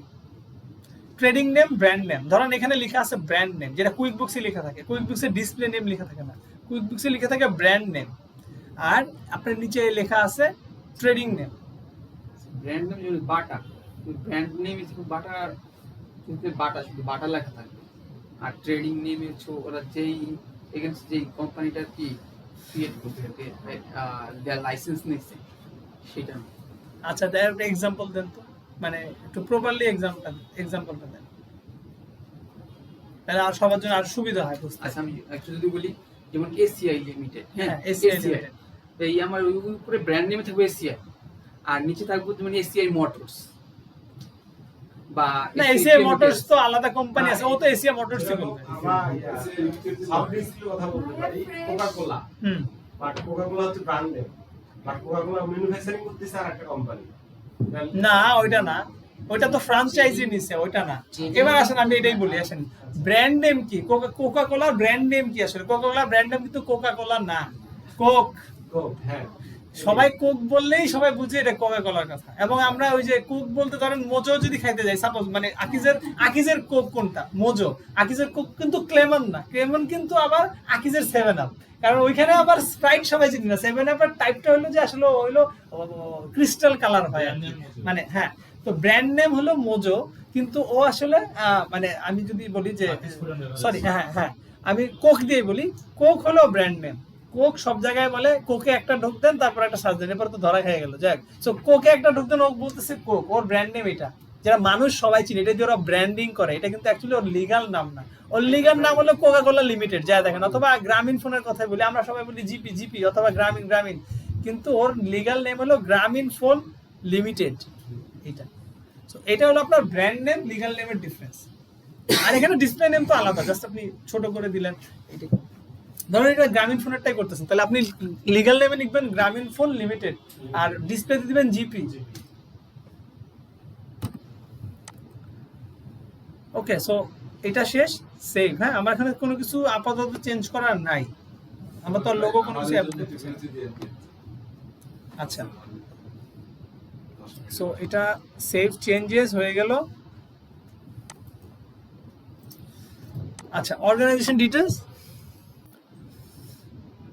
[SPEAKER 1] trading name, brand name. ধরেন এখানে লেখা আছে ব্র্যান্ড নেম, যেটা কুইক বুকসে লেখা থাকে, কুইক বুকসে ডিসপ্লে নেম লেখা থাকে না, কুইক বুকসে লেখা থাকে ব্র্যান্ড নেম, আর আপনার নিচে লেখা আছে ট্রেডিং নেম।
[SPEAKER 3] ব্র্যান্ড নেম যদি বাটা, ব্র্যান্ড নেম হচ্ছে বাটা, কিন্তু বাটা শুধু বাটা লেখা থাকবে। আর ট্রেডিং নেম হচ্ছে ওরা যেই এগেন্স্ট যেই কোম্পানিটা কি ক্রিয়েট করতে দেয়ার লাইসেন্স নিচ্ছে সেটা।
[SPEAKER 1] আচ্ছা, তার একটা এক্সাম্পল দেন তো, মানে একটু প্রপারলি এক্সাম্পলটা দেন, তাহলে আর সবার জন্য আর সুবিধা হয় বুঝতে।
[SPEAKER 3] আচ্ছা, আমি একটু যদি বলি, যেমন এসিআই লিমিটেড, হ্যাঁ,
[SPEAKER 1] এসিআই লিমিটেড,
[SPEAKER 3] তো এই আমার ওই উপরে ব্র্যান্ড নেমে থাকবে এসিআই, আর নিচে থাকবে মানে এসিআই মোটরস বা
[SPEAKER 1] না, এসিআই মোটরস তো আলাদা কোম্পানি আছে, ও তো এসিআই মোটরসই বলবে।
[SPEAKER 4] আমরা সাউথিস্টের কথা বলতে পারি, কোকা-কোলা, বাট কোকা-কোলা হচ্ছে brand name, but Coca-Cola manufacturing করতেছে আর একটা কোম্পানি।
[SPEAKER 1] না, ওইটা না, ওইটা তো ফ্র্যাঞ্চাইজি নিছে, ওইটা না। এবার আসেন আমি এটাই বলি, আসেন ব্র্যান্ড নেম কি, কোকা-কোলা ব্র্যান্ড নেম কি? আসলে কোকা-কোলা ব্র্যান্ড নেম কিন্তু কোকা-কোলা না, কোক।
[SPEAKER 4] হ্যাঁ,
[SPEAKER 1] সবাই কোক বললেই সবাই বুঝে এটা কোকা-কোলার কথা। এবং আমরা ওই যে কোক বলতে ধরেন মোজো যদি খাইতে যাই, সাপোজ মানে আকিজের কোক কোনটা? মোজো। আকিজের কোক কিন্তু ক্লেমন না, ক্লেমন কিন্তু আবার আকিজের 7 আপ, কারণ ওইখানে আবার স্প্রাইট সবাই চিনি না। 7 আপের টাইপটা হলো যে আসলে হইলো ক্রিস্টাল কালার হয় আর কি, মানে হ্যাঁ। তো ব্র্যান্ড নেম হলো মোজো, কিন্তু ও আসলে মানে আমি যদি বলি যে সরি, হ্যাঁ, আমি কোক দিয়ে বলি, কোক হলো ব্র্যান্ড নেম। কোক সব জায়গায় বলে, কোকে একটা ঢোক দেন তারপর একটা সাজ দেন, এরপর তো ধরা খেয়ে গেল। যাক, সো কোকে একটা ঢোক দেন, ও বলতেছে কোক, ওর ব্র্যান্ড নেম এটা, যারা মানুষ সবাই চিনে, এটা দিয়ে ওরা ব্র্যান্ডিং করে, এটা কিন্তু অ্যাকচুয়ালি ওর লিগাল নাম না। ওর লিগাল নাম হলো কোকা-কোলা লিমিটেড, যা দেখেন। অথবা গ্রামীণ ফোনের কথা বলি, আমরা সবাই বলি জিপি অথবা গ্রামীণ, কিন্তু ওর লিগাল নেম হলো গ্রামীণ ফোন লিমিটেড, এটা। সো এটা হলো আপনার ব্র্যান্ড নেম, লিগাল নেমের ডিফারেন্স। আর এখানে ডিসপ্লে নেম তো আলাদা, জাস্ট আপনি ছোট করে দিলেন, এটাই। ধরুন এটা গ্রামীণ ফোনেরটাই করতেছেন, তাহলে আপনি লিগ্যাল নেমে লিখবেন গ্রামীণ ফোন লিমিটেড, আর ডিসপ্লেতে দিবেন জিপি। ওকে, সো এটা শেষ, সেভ। হ্যাঁ, আমার এখানে কোনো কিছু আপাতত চেঞ্জ করার নাই, আমরা তো লোগো কোনো কিছু অ্যাড করতেছি না। আচ্ছা, সো এটা সেভ চেঞ্জেস হয়ে গেল। আচ্ছা, অর্গানাইজেশন ডিটেলস,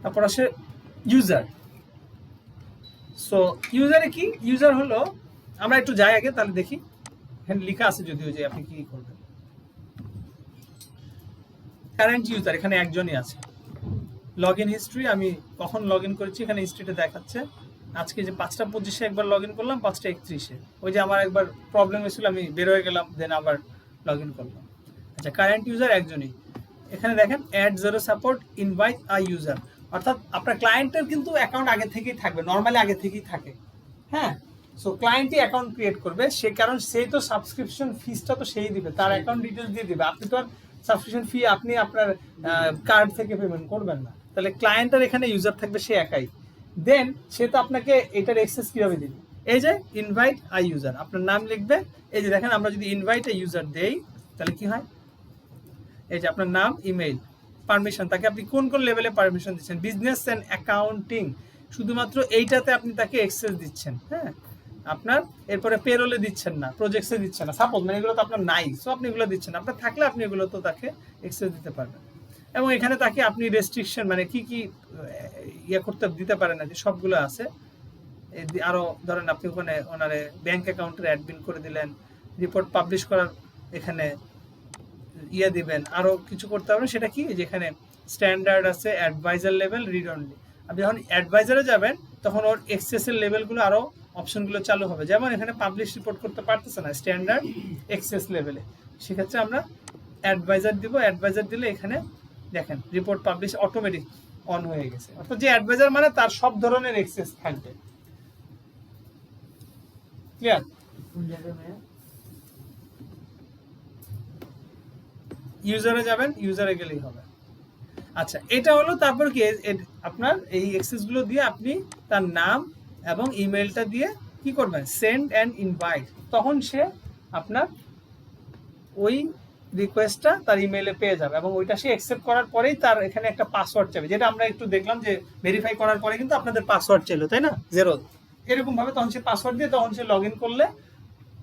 [SPEAKER 1] তারপর আসে ইউজার। সো ইউজারে কি? ইউজার হলো, আমরা একটু যাই আগে, তাহলে দেখি এখানে লেখা আছে যদিও যে আপনি কি করবেন। কারেন্ট ইউজার এখানে একজনই আছে। লগ ইন হিস্ট্রি, আমি কখন লগ ইন করেছি এখানে হিস্ট্রিটা দেখাচ্ছে। আজকে যে 5:25 একবার লগ ইন করলাম, 5:31, ওই যে আমার একবার প্রবলেম হয়েছিল, আমি বের হয়ে গেলাম, দেন আবার লগ ইন করলাম। আচ্ছা, কারেন্ট ইউজার একজনই। এখানে দেখেন অ্যাড জিরো সাপোর্ট ইনভাইট আ ইউজার, অর্থাৎ আপনার ক্লায়েন্টের কিন্তু অ্যাকাউন্ট আগে থেকেই থাকবে, নর্মালি আগে থেকেই থাকে। হ্যাঁ, সো ক্লায়েন্টই অ্যাকাউন্ট ক্রিয়েট করবে, সে কারণ সেই তো সাবস্ক্রিপশন ফিসটা তো সেই দিবে, তার অ্যাকাউন্ট ডিটেলস দিয়ে দিবে। আপনি তো আর সাবস্ক্রিপশন ফি আপনি আপনার কার্ড থেকে পেমেন্ট করবেন না, তাহলে ক্লায়েন্টের এখানে ইউজার থাকবে সে একাই। দেন সে তো আপনাকে এটার অ্যাক্সেস কিভাবে দিবে? এই যে ইনভাইট আই ইউজার, আপনার নাম লিখবে। এই যে দেখেন, আমরা যদি ইনভাইট আই ইউজার দেই তাহলে কি হয়? এই যে আপনার নাম, ইমেইল, পারমিশন, তাকে আপনি কোন কোন লেভেলে পারমিশন দিচ্ছেন, বিজনেস অ্যান্ড অ্যাকাউন্টিং, শুধুমাত্র এইটাতে আপনি তাকে অ্যাক্সেস দিচ্ছেন। হ্যাঁ, আপনার এরপরে পেরোলে দিচ্ছেন না, প্রজেক্টসে দিচ্ছেন না, সাপোজ মানে এগুলো তো আপনার নাই, সো আপনি এগুলো দিচ্ছেন। আপনার থাকলে আপনি এগুলো তো তাকে অ্যাক্সেস দিতে পারবেন। এবং এখানে তাকে আপনি রেস্ট্রিকশন মানে কি কি ইয়ে করতে দিতে পারেন না, যে সবগুলো আছে। আরও ধরেন আপনি ওখানে ওনারে ব্যাংক অ্যাকাউন্টের অ্যাডমিন করে দিলেন, রিপোর্ট পাবলিশ করার এখানে ইয়ে দিবেন, আরও কিছু করতে পারবেন। সেটা কি, যেখানে স্ট্যান্ডার্ড আছে, অ্যাডভাইজার লেভেল, রিড অনলি। আপনি যখন অ্যাডভাইজারে যাবেন তখন ওর এক্সেসের লেভেলগুলো আরও অপশনগুলো চালু হবে। যেমন এখানে পাবলিশ রিপোর্ট করতে পারতেছে না, স্ট্যান্ডার্ড এক্সেস লেভেলে, সেক্ষেত্রে আমরা অ্যাডভাইজার দিব। অ্যাডভাইজার দিলে এখানে দেখেন রিপোর্ট পাবলিশ অটোমেটিক অন হয়ে গেছে, অর্থাৎ যে অ্যাডভাইজার মানে তার সব ধরনের এক্সেস থাকবে। ক্লিয়ার? ইউজারে যাবেন, ইউজারে গেলেই হবে। আচ্ছা, এটা হলো। তারপর কি, আপনার এই অ্যাক্সেসগুলো দিয়ে আপনি তার নাম এবং ইমেলটা দিয়ে কি করবেন, সেন্ড অ্যান্ড ইনভাইট। তখন সে আপনার ওই রিকোয়েস্টটা তার ইমেইলে পেয়ে যাবে, এবং ওইটা সে অ্যাকসেপ্ট করার পরেই তার এখানে একটা পাসওয়ার্ড চাইবে, যেটা আমরা একটু দেখলাম যে ভেরিফাই করার পরে কিন্তু আপনাদের পাসওয়ার্ড চাইলো, তাই না, 0। এরকম ভাবে তখন সে পাসওয়ার্ড দিয়ে তখন সে লগ ইন করলে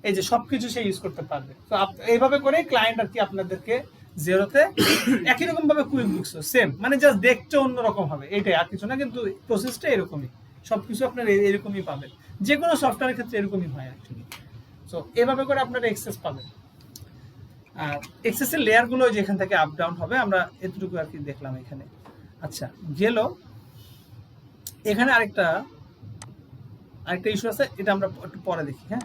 [SPEAKER 1] এই যে সবকিছু সে ইউজ করতে পারবে। তো এইভাবে করে ক্লায়েন্ট আর কি আপনাদেরকে 0তে একই রকম ভাবে কুইক বুকস সেম, মানে জাস্ট দেখতে অন্যরকম হবে, এইটাই, আর কিছু না, কিন্তু প্রসেসটা এরকমই, সবকিছু আপনার এরকমই পাবেন। যে কোনো সফটওয়্যারের ক্ষেত্রে এরকমই হয় অ্যাকচুয়ালি। সো এভাবে করে আপনারা এক্সেস পাবেন। আর এক্সেসের লেয়ারগুলো যেখান থেকে আপ ডাউন হবে, আমরা এতটুকু আর কি দেখলাম এখানে। আচ্ছা, গেল এখানে আরেকটা ইস্যু আছে, এটা আমরা একটু পরে দেখি। হ্যাঁ,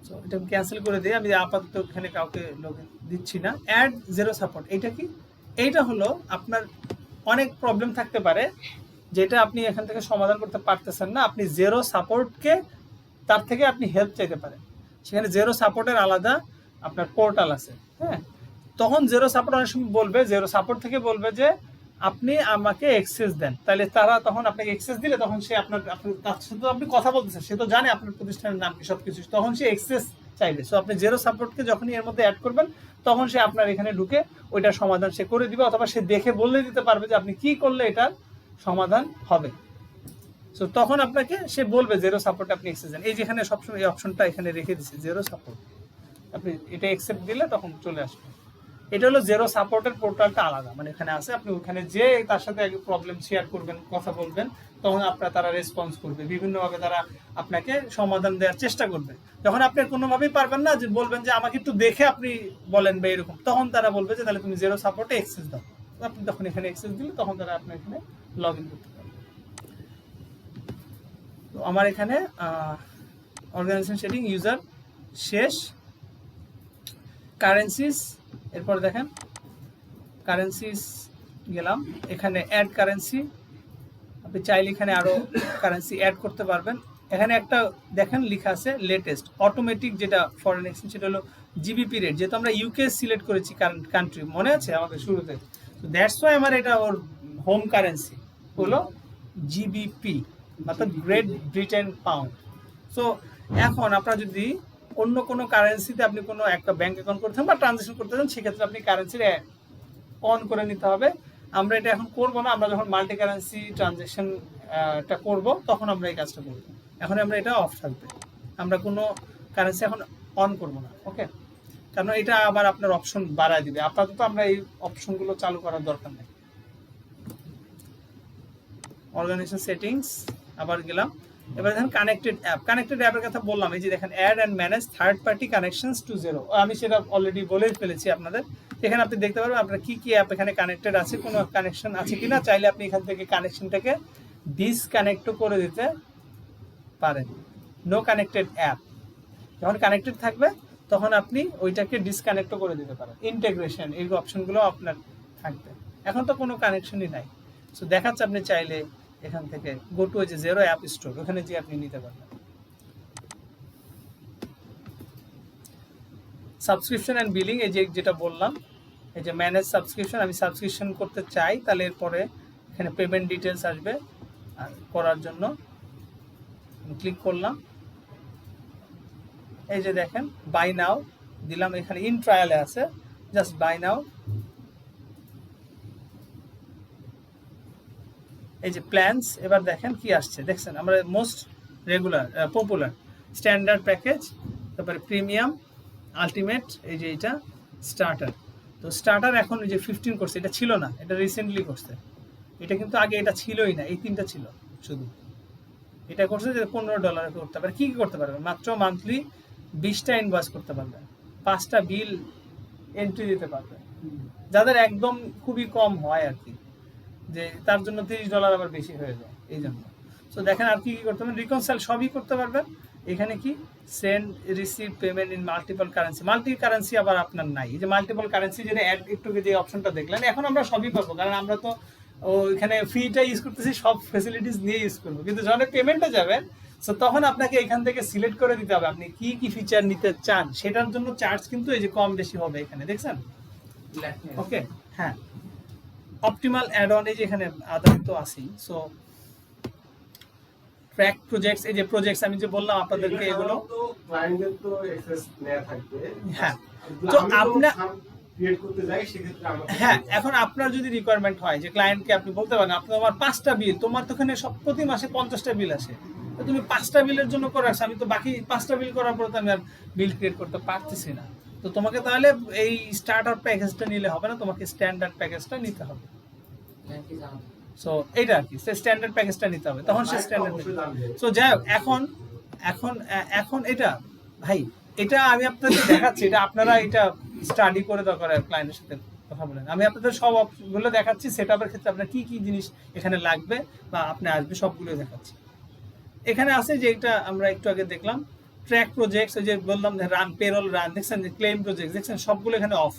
[SPEAKER 1] সো এটা ক্যান্সেল করে দিই, আমি আপাতত এখানে কাউকে লগইন দিচ্ছি না। অ্যাড জিরো সাপোর্ট, এইটা কি? এইটা হলো আপনার অনেক প্রবলেম থাকতে পারে যেটা আপনি এখান থেকে সমাধান করতে পারতেছেন না, আপনি জিরো সাপোর্টকে তার থেকে আপনি হেল্প চাইতে পারেন। সেখানে জিরো সাপোর্টের আলাদা আপনার পোর্টাল আছে। হ্যাঁ, তখন জিরো সাপোর্ট অনেক সময় বলবে, জিরো সাপোর্ট থেকে বলবে যে আপনি আমাকে অ্যাক্সেস দেন, তাহলে তারা তখন আপনাকে অ্যাক্সেস দিলে তখন সে তার সাথে আপনি কথা বলতেছেন, সে তো জানে আপনার প্রতিষ্ঠানের নাম কি সবকিছু, তখন সে অ্যাক্সেস চাইবে। সো আপনি জিরো সাপোর্টকে যখনই এর মধ্যে অ্যাড করবেন তখন সে আপনার এখানে ঢুকে ওইটার সমাধান সে করে দিবে, অথবা সে দেখে বলে দিতে পারবে যে আপনি কি করলে এটার সমাধান হবে। সো তখন আপনাকে সে বলবে জিরো সাপোর্ট আপনি অ্যাক্সেস দেন। এই যেখানে সবসময় এই অপশনটা এখানে রেখে দিচ্ছি, জিরো সাপোর্ট, আপনি এটা অ্যাকসেপ্ট দিলে তখন চলে আসবে। এটা হলো জিরো সাপোর্টের পোর্টালটা আলাদা, মানে এখানে আছে, আপনি ওখানে যে তার সাথে প্রবলেম শেয়ার করবেন, কথা বলবেন, তখন তারা রেসপন্স করবে, বিভিন্নভাবে তারা আপনাকে সমাধান দেওয়ার চেষ্টা করবে। যখন আপনি কোনোভাবেই পারবেন না, যে বলবেন যে আমাকে একটু দেখে আপনি বলেন বা এরকম, তখন তারা বলবে যে তাহলে তুমি জিরো সাপোর্টে অ্যাক্সেস দাও। আপনি তখন এখানে অ্যাক্সেস দিলে তখন তারা আপনার এখানে লগ ইন করতে পারবে। তো আমার এখানে অর্গানাইজেশন সেটিং, ইউজার শেষ, কারেন্সিস, এরপর দেখেন কারেন্সিস গেলাম, এখানে অ্যাড কারেন্সি, আপনি চাইলে এখানে আরও কারেন্সি অ্যাড করতে পারবেন। এখানে একটা দেখেন লেখা আছে লেটেস্ট অটোমেটিক, যেটা ফরেন এক্সচেঞ্জ, সেটা হলো জিবিপি রেট, যেহেতু আমরা ইউকে সিলেক্ট করেছি কান্ট্রি, মনে আছে আমাদের শুরুতে, তো দ্যাটস ওয়াই আমার এটা ওর হোম কারেন্সি হলো জিবিপি, অর্থাৎ গ্রেট ব্রিটেন পাউন্ড। সো এখন আপনারা যদি অন্য কোনো কারেন্সিতে আপনি কোনো একটা ব্যাংক অ্যাকাউন্ট করতে চান বা ট্রানজাকশন করতে চান, সেক্ষেত্রে আপনি কারেন্সির অন করে নিতে হবে। আমরা এটা এখন করবো না, আমরা যখন মাল্টি কারেন্সি ট্রানজাকশনটা করবো তখন আমরা এই কাজটা করবো। এখন আমরা এটা অফ থাকবে, আমরা কোনো কারেন্সি এখন অন করবো না, ওকে? কারণ এটা আবার আপনার অপশন বাড়ায় দিবে, আপাতত আমরা এই অপশনগুলো চালু করার দরকার নেই। অর্গানাইজেশন সেটিংস আবার গেলাম, এবার দেখেন কানেক্টেড অ্যাপের কথা বললাম, এই যে দেখেন add and manage third party connections to Xero, আমি সেটা অলরেডি বলেই ফেলেছি আপনাদের। এখানে আপনি দেখতে পারবেন আপনার কি কি অ্যাপ এখানে কানেক্টেড আছে, কোনো কানেকশন আছে কিনা। চাইলে আপনি এখান থেকে কানেকশনটাকে ডিসকানেক্টও করে দিতে পারেন। নো কানেক্টেড অ্যাপ, যখন কানেক্টেড থাকবে তখন আপনি ওইটাকে ডিসকানেক্টও করে দিতে পারেন। ইন্টিগ্রেশন এই অপশনগুলো আপনার থাকবে। এখন তো কোনো কানেকশনই নাই, সো দেখাচ্ছে আপনি চাইলে এখান থেকে গো টু যে জেরো অ্যাপ স্টোর, ওখানে যে আপনি নিতে পারবেন। সাবস্ক্রিপশন অ্যান্ড বিলিং, এই যে যেটা বললাম, এই যে ম্যানেজ সাবস্ক্রিপশন, আমি সাবস্ক্রিপশন করতে চাই, তাহলে এরপরে এখানে পেমেন্ট ডিটেলস আসবে আর করার জন্য ক্লিক করলাম। এই যে দেখেন বাই নাও দিলাম, এখানে ইন ট্রায়ালে আছে, জাস্ট বাই নাও। এই যে প্ল্যানস, এবার দেখেন কি আসছে, দেখছেন আমরা most regular popular standard package, তারপরে প্রিমিয়াম, আলটিমেট, এই যে এটা স্টার্টার। তো স্টার্টার এখন যে 15 করছে, এটা ছিল না, এটা রিসেন্টলি করছে। এটা কিন্তু আগে এটা ছিলই না, এই তিনটা ছিল শুধু। এটা করছে যে $15 করতে পারে। কি কি করতে পারবে? মাত্র মান্থলি 20টা ইনভয়েস করতে পারবে, 5টা বিল এন্ট্রি দিতে পারবে। যাদের একদম খুবই কম হয় আর কি, যে তার জন্য $30 আবার বেশি হয়ে যায় এই জন্য। সো দেখেন আর কি কি করতে পারবেন, রিকনসাইল সবই করতে পারবেন। এখানে কি send receive payment in multiple currency, multi currency আবার আপনার নাই। এই যে মাল্টিপল কারেন্সি যেটা অ্যাড একটু যে অপশনটা দেখলেন, এখন আমরা সবই পাবো, কারণ আমরা তো এখানে ফ্রিটা ইউজ করতেছি, সব ফ্যাসিলিটিস নিয়ে ইউজ করবো। কিন্তু যখন পেমেন্টে যাবেন, সো তখন আপনাকে এখান থেকে সিলেক্ট করে দিতে হবে আপনি কি কি ফিচার নিতে চান, সেটার জন্য চার্জ কিন্তু এই যে কম বেশি হবে এখানে, দেখছেন? ওকে, হ্যাঁ। অপটিমাল অ্যাড অন, এই যে এখানে আদার তো আছেই। সো ট্র্যাক প্রজেক্টস, এই যে প্রজেক্টস আমি যে বললাম আপনাদেরকে, এগুলো
[SPEAKER 4] তো ক্লায়েন্টের তো অ্যাক্সেস নেওয়া থাকবে।
[SPEAKER 1] হ্যাঁ, তো আপনার
[SPEAKER 4] ক্রিয়েট করতে যাই সেক্ষেত্রে আমাকে,
[SPEAKER 1] হ্যাঁ, এখন আপনার যদি রিকোয়ারমেন্ট হয় যে ক্লায়েন্টকে আপনি বলতে পারেন আপনার আমার 5টা বিল, তোমার তো এখানে সব প্রতি মাসে 50টা বিল আসে, তো তুমি 5টা বিলের জন্য করে আসছো, আমি তো বাকি 5টা বিল করার পর তো আমি আর বিল ক্রিয়েট করতে পারতেছি না। তো তোমাকে তাহলে এই স্টার্টার প্যাকেজটা নিলে হবে না, তোমাকে স্ট্যান্ডার্ড প্যাকেজটা নিতে হবে। সো এইটা আর কি, স্ট্যান্ডার্ড প্যাকেজটা নিতে হবে, তখন সে স্ট্যান্ডার্ড। সো যাই হোক, এখন এখন এখন এটা ভাই, এটা আমি আপনাদের দেখাচ্ছি, এটা আপনারা এটা স্টাডি করে দরকার ক্লায়েন্টের সাথে কথা বলেন। আমি আপনাদের সবগুলো দেখাচ্ছি, সেটআপের ক্ষেত্রে আপনার কি কি জিনিস এখানে লাগবে বা আপনি আসবে সবগুলো দেখাচ্ছি। এখানে আছে যে এটা আমরা একটু আগে দেখলাম ট্র্যাক প্রজেক্টস, ওই যে বললাম রান পেরোল রান, দেখছেন যে ক্লেম প্রজেক্ট, দেখছেন সবগুলো এখানে অফ,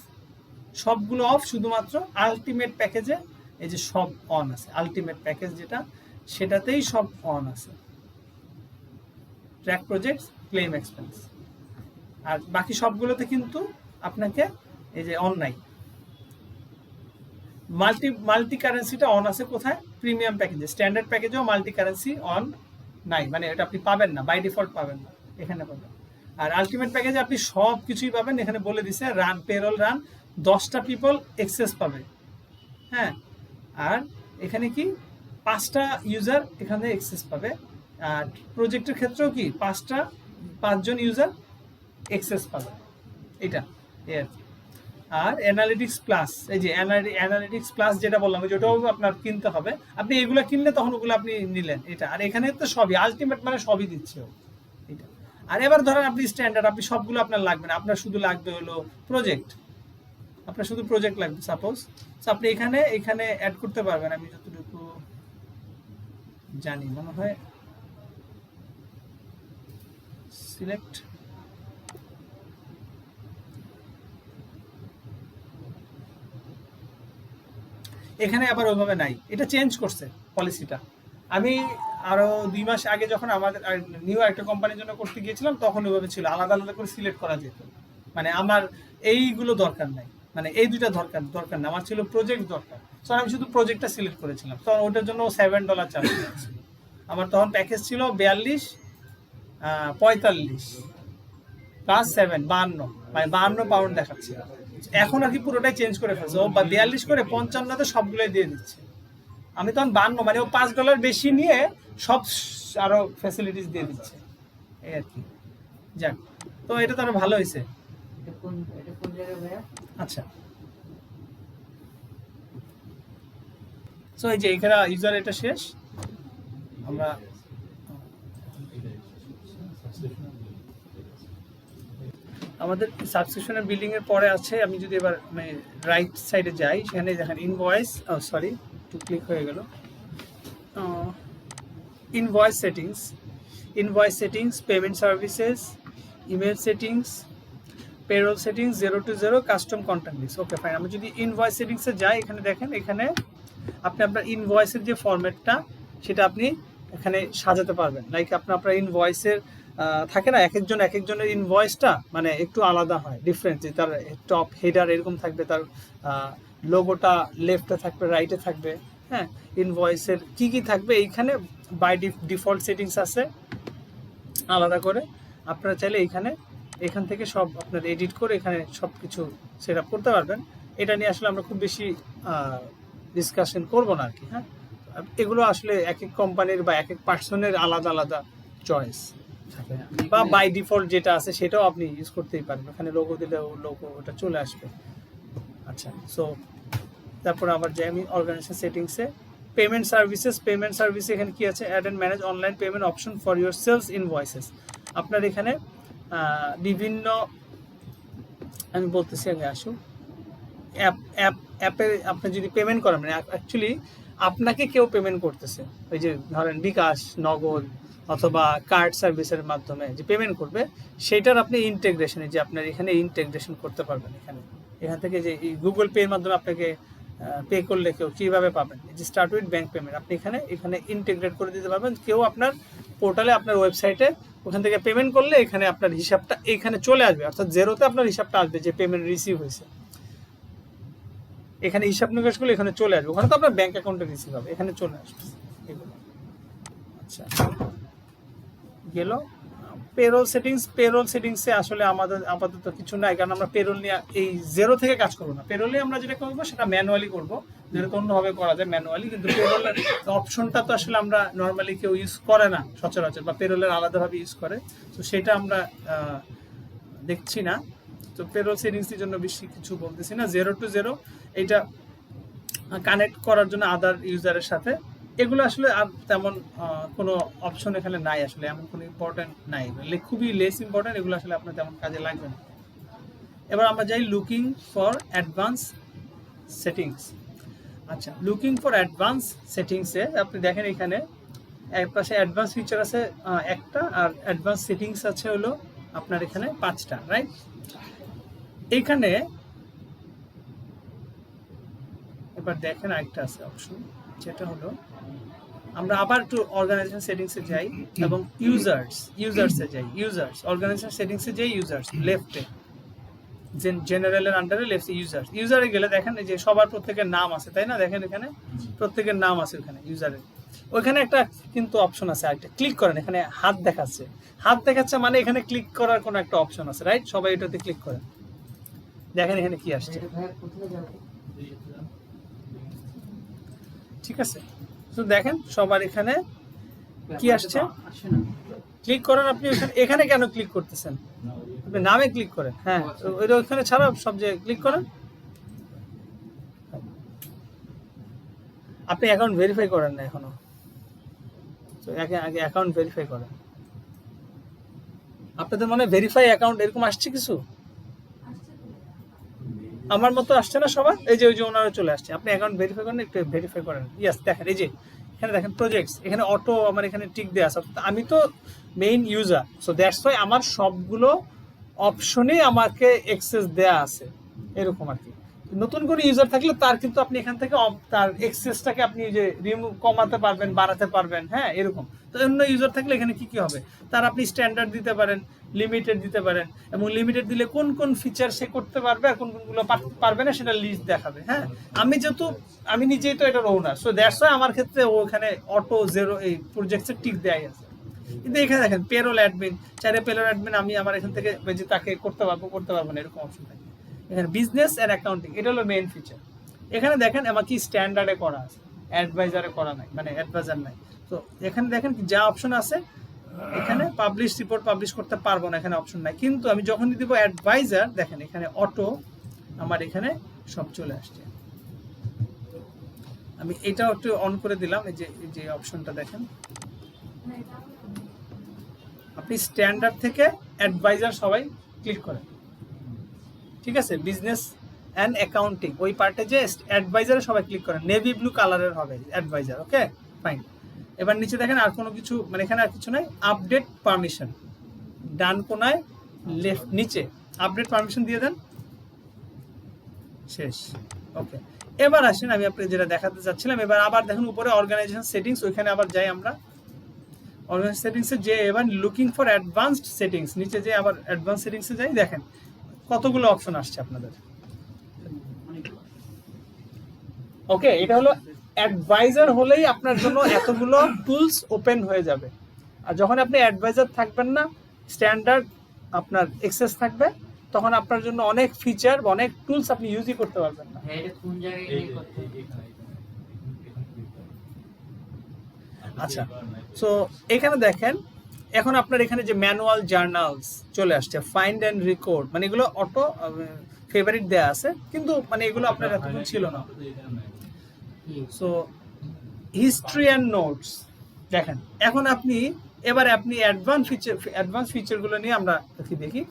[SPEAKER 1] সবগুলো অফ, শুধুমাত্র আলটিমেট প্যাকেজে এই যে সব অন আছে। আলটিমেট প্যাকেজ যেটা, সেটাতেই সব অন আছে, ট্র্যাক প্রজেক্টস, ক্লেম এক্সপেন্স, আর বাকি সবগুলোতে কিন্তু আপনাকে এই যে অন নাই। মাল্টি কারেন্সিটা অন আছে কোথায়? প্রিমিয়াম প্যাকেজে। স্ট্যান্ডার্ড প্যাকেজেও মাল্টি কারেন্সি অন নাই, মানে এটা আপনি পাবেন না, বাই ডিফল্ট পাবেন না, এখানে পাবেন। আর আলটিমেট প্যাকেজে আপনি সব কিছুই পাবেন, এখানে বলে দিছে রান পেরোল রান, 10টা পিপল এক্সেস পাবে, হ্যাঁ। আর এখানে কি 5টা ইউজার এখানে এক্সেস পাবে। আর প্রজেক্টের ক্ষেত্রেও কি 5জন ইউজার এক্সেস পাবে, এটা আর কি। আর অ্যানালিটিক্স প্লাস, এই যে অ্যানালিটিক্স প্লাস যেটা বললাম, যেটাও আপনার কিনতে হবে। আপনি এগুলো কিনলে তখন ওগুলো আপনি নিলেন এটা। আর এখানে তো সবই আলটিমেট, মানে সবই দিচ্ছে এটা। আর এবার ধরেন আপনি স্ট্যান্ডার্ড, আপনি সবগুলো আপনার লাগবে না, আপনার শুধু লাগবে হলো প্রজেক্ট, আপনার শুধু প্রজেক্ট লাগবে সাপোজ। আপনি এখানে অ্যাড করতে পারবেন, আমি যতটুকু জানি মনে হয় সিলেক্ট, এখানে আবার ওইভাবে নাই, এটা চেঞ্জ করছে পলিসিটা। আমি আরো 2 মাস আগে যখন আমাদের নিউ একটা কোম্পানির জন্য করতে গিয়েছিলাম, তখন ওইভাবে ছিল, আলাদা আলাদা করে সিলেক্ট করা যেত। মানে আমার এইগুলো দরকার নাই, মানে এই দুইটা দরকার না, আমার ছিল প্রজেক্ট দরকার। সো আমি শুধু প্রজেক্টটা সিলেক্ট করেছিলাম, তখন ওটার জন্য $7 চার্জ করেছিল। আমার তখন প্যাকেজ ছিল 42, 45 প্লাস 7, 52, মানে 52 পাউন্ড দেখাচ্ছে। এখন আর কি পুরোটাই চেঞ্জ করে ফেলছে, ও 42 করে 55তে সবগুলোই দিয়ে দিচ্ছে। আমি তখন 52, মানে ও $5 বেশি নিয়ে সব আরো ফ্যাসিলিটিস দিয়ে দিচ্ছে, এই আর কি। যাক, তো এটা তো আরো ভালো হয়েছে। আচ্ছা, সো এই যে এখানে ইউজার এটা শেষ, আমরা আমাদের সাবস্ক্রিপশনের বিলিং এর পরে আছে, আমি যদি এবার মানে রাইট সাইডে যাই, সেখানে দেখেন ইনভয়েস, সরি একটু ক্লিক হয়ে গেল, invoice settings, payment services, email settings, payroll settings, 0 to 0, custom content list. Okay fine. আমি যদি ইনভয়েস সেটিংসে যাই, এখানে দেখেন, এখানে আপনি আপনার ইনভয়েসের যে ফরম্যাটটা সেটা আপনি এখানে সাজাতে পারবেন। লাইক আপনার ইনভয়েসের থাকে না, এক একজনের ইনভয়েসটা মানে একটু আলাদা হয়, ডিফারেন্ট, যে তার টপ হেডার এরকম থাকবে, তার লোগোটা লেফটে থাকবে, রাইটে থাকবে, হ্যাঁ, ইনভয়েসের কি থাকবে এইখানে বাই ডিফল্ট সেটিংস আছে আলাদা করে। আপনারা চাইলে এখান থেকে সব আপনার এডিট করে এখানে সব কিছু সেট আপ করতে পারবেন। এটা নিয়ে আসলে আমরা খুব বেশি ডিসকাশন করবো না আর কি। হ্যাঁ, এগুলো আসলে এক এক কোম্পানির বা এক এক পার্সনের আলাদা আলাদা চয়েস থাকে, বা বাই ডিফল্ট যেটা আছে সেটাও আপনি ইউজ করতেই পারবেন। ওখানে লোগো দিলে লোগো ওটা চলে আসবে। আচ্ছা, সো তারপরে আবার যাই আমি অর্গানাইজেশন সেটিংসে, পেমেন্ট সার্ভিসে এখানে কি আছে, add and manage online payment option for your sales invoices. আপনার এখানে বিভিন্ন, আমি বলতেছি আগে আসুন, অ্যাপে আপনি যদি পেমেন্ট করেন, মানে অ্যাকচুয়ালি আপনাকে কেউ পেমেন্ট করতেছে, ওই যে ধরেন বিকাশ, নগদ অথবা কার্ড সার্ভিসের মাধ্যমে যে পেমেন্ট করবে, সেটার আপনি ইন্টিগ্রেশনে যে আপনার এখানে ইন্টিগ্রেশন করতে পারবেন। এখান থেকে যে গুগল পের মাধ্যমে আপনাকে পে করলে কেউ কীভাবে পাবেন, যে স্টার্ট উইথ ব্যাঙ্ক পেমেন্ট, আপনি এখানে ইন্টিগ্রেট করে দিতে পারবেন। কেউ আপনার পোর্টালে, আপনার ওয়েবসাইটে ওখান থেকে পেমেন্ট করলে এখানে আপনার হিসাবটা এখানে চলে আসবে, অর্থাৎ জিরোতে আপনার হিসাবটা আসবে যে পেমেন্ট রিসিভ হয়েছে। এখানে হিসাব নিকাশগুলো এখানে চলে আসবে, ওখানে তো আপনার ব্যাঙ্ক অ্যাকাউন্টে রিসিভ হবে, এখানে চলে আসবে এগুলো। আচ্ছা, গেল পেরোল সেটিংসে আসলে আমাদের আপাতত কিছু নাই, কারণ আমরা পেরোল নিয়ে এই জিরো থেকে কাজ করবো না। পেরোলে আমরা যেটা করবো সেটা ম্যানুয়ালি করবো, যেটা অন্যভাবে করা যায় ম্যানুয়ালি, কিন্তু পেরোলের অপশনটা তো আসলে আমরা নর্মালি কেউ ইউজ করে না সচরাচর, বা পেরোলের আলাদাভাবে ইউজ করে, তো সেটা আমরা দেখছি না। তো পেরোল সেটিংসের জন্য বেশি কিছু বলতেছি না। 0 to 0 এইটা কানেক্ট করার জন্য আদার ইউজারের সাথে, এগুলো আসলে আর তেমন কোনো অপশন এখানে নাই, আসলে এমন কোনো ইম্পর্টেন্ট নাই, খুবই লেস ইম্পর্টেন্ট, এগুলো আসলে আপনার তেমন কাজে লাগবে না। এবার আমরা যাই লুকিং ফর অ্যাডভান্স সেটিংস। আচ্ছা, লুকিং ফর অ্যাডভান্স সেটিংসে আপনি দেখেন এখানে এক পাশে অ্যাডভান্স ফিচার আছে একটা, আর অ্যাডভান্স সেটিংস আছে হলো আপনার এখানে 5টা, রাইট? এইখানে এবার দেখেন আরেকটা আছে অপশন, যেটা হলো আমরা আবার একটু অর্গানাইজেশন সেটিংসে যাই এবং ইউজার্সে যাই, অর্গানাইজেশন সেটিংসে যাই, ইউজার্স লেফটে, জেনারেলের আন্ডারে লেফটে ইউজারে গেলে দেখেন যে সবার প্রত্যেকের নাম আছে, তাই না? দেখেন এখানে প্রত্যেকের নাম আছে ওখানে ইউজারের। ওইখানে একটা কিন্তু অপশন আছে, আরেকটা ক্লিক করেন, এখানে হাত দেখাচ্ছে মানে এখানে ক্লিক করার কোনো একটা অপশন আছে, রাইট? সবাই এটাতে ক্লিক করেন, দেখেন এখানে কি আসছে, ঠিক আছে? তো দেখেন সবার এখানে কি আসছে, ক্লিক করেন আপনি এখানে কেন ক্লিক করতেছেন? আপনি নামে ক্লিক করেন, হ্যাঁ, ওইটা ওইখানে ছাড়া সব জায়গায় ক্লিক করেন। আপনি অ্যাকাউন্ট ভেরিফাই করেন না এখনো, তো আগে অ্যাকাউন্ট ভেরিফাই করেন। আপনাদের মনে ভেরিফাই অ্যাকাউন্ট এরকম আসছে কিছু? আমার মতো আসছে না সবার? এই যে ওই যে ওনারা চলে আসছে, আপনি অ্যাকাউন্ট ভেরিফাই করেন, একটু ভেরিফাই করেন। ইয়েস, দেখেন এই যে এখানে দেখেন প্রজেক্টস, এখানে অটো আমার এখানে টিক দেওয়া আছে, আমি তো main user, so that's why আমার সবগুলো অপশনে আমাকে অ্যাক্সেস দেয়া আছে, এরকম আর কি। নতুন করে ইউজার থাকলে তার কিন্তু আপনি এখান থেকে তার অ্যাক্সেসটাকে আপনি যে রিমুভ কমাতে পারবেন, বাড়াতে পারবেন, হ্যাঁ, এরকম। তো অন্য ইউজার থাকলে এখানে কি হবে, তার আপনি স্ট্যান্ডার্ড দিতে পারেন, লিমিটেড দিতে পারেন, এবং লিমিটেড দিলে কোন কোন ফিচার সে করতে পারবে আর কোন কোনগুলো পারবে না সেটা লিস্ট দেখাবে। হ্যাঁ, আমি নিজেই তো এটার ওনার, সো দ্যাটস ওয়াই আমার ক্ষেত্রে ওখানে অটো জিরো এই প্রজেক্টসের টিক দেয়াই আছে। কিন্তু এখানে দেখেন পেরোল অ্যাডমিন, পেরোল অ্যাডমিন আমি আমার এখান থেকে যে তাকে করতে পারবো না, এরকম অপশন থাকে। এখানে বিজনেস অ্যান্ড অ্যাকাউন্টিং, এটা হলো মেইন ফিচার। এখানে দেখেন আমার কি স্ট্যান্ডার্ডে করা আছে, অ্যাডভাইজারে করা নাই, মানে অ্যাডভাইজার নাই। তো এখানে দেখেন যা অপশন আছে, এখানে পাবলিশ রিপোর্ট পাবলিশ করতে পারবো না, এখানে অপশন নাই। কিন্তু আমি যখনই দিব অ্যাডভাইজার, দেখেন এখানে অটো আমার এখানে সব চলে আসছে। আমি এটাও একটু অন করে দিলাম, এই যে অপশনটা দেখেন, আপনি স্ট্যান্ডার্ড থেকে অ্যাডভাইজার সবাই ক্লিক করেন, ঠিক আছে, বিজনেস অ্যান্ড অ্যাকাউন্টিং ওই পার্টে যে অ্যাডভাইজারে সবাই ক্লিক করেন, নেভি ব্লু কালারের হবে অ্যাডভাইজার। Okay fine. এবার নিচে দেখেন আর কোনো কিছু মানে এখানে আর কিছু নাই। আপডেট পারমিশন ডান কোনায় লেফট নিচে আপডেট পারমিশন দিয়ে দেন, শেষ। ওকে, এবার আসেন আমি আপনাকে যেটা দেখাতে চাচ্ছিলাম, এবার আবার দেখুন উপরে অর্গানাইজেশন সেটিংস, ওইখানে আবার যাই আমরা অর্গানাইজেশন সেটিংসে যে এবার লুকিং ফর অ্যাডভান্সড সেটিংস, নিচে যে আবার অ্যাডভান্স সেটিংসে যাই, দেখেন কতগুলো অপশন আসছে আপনাদের। ওকে, এটা হলো অ্যাডভাইজার হলেই আপনার জন্য এতগুলো টুলস ওপেন হয়ে যাবে। আর যখন আপনি অ্যাডভাইজার থাকবেন না, স্ট্যান্ডার্ড আপনার এক্সেস থাকবে, তখন আপনার জন্য অনেক ফিচার বা অনেক টুলস আপনি ইউজই করতে পারবেন না। আচ্ছা, সো এখানে দেখেন এখন আপনার এখানে যে ম্যানুয়াল জার্নালস চলে আসছে, ফাইন্ড অ্যান্ড রেকর্ড, মানে এগুলো অটো ফেভারিট দেয়া আছে, কিন্তু মানে এগুলো আপনার এতক্ষণ ছিল না। সো হিস্ট্রি অ্যান্ড নোটস দেখেন, এখন আপনি এবারে আপনি অ্যাডভান্স ফিচারগুলো নিয়ে আমরা দেখি।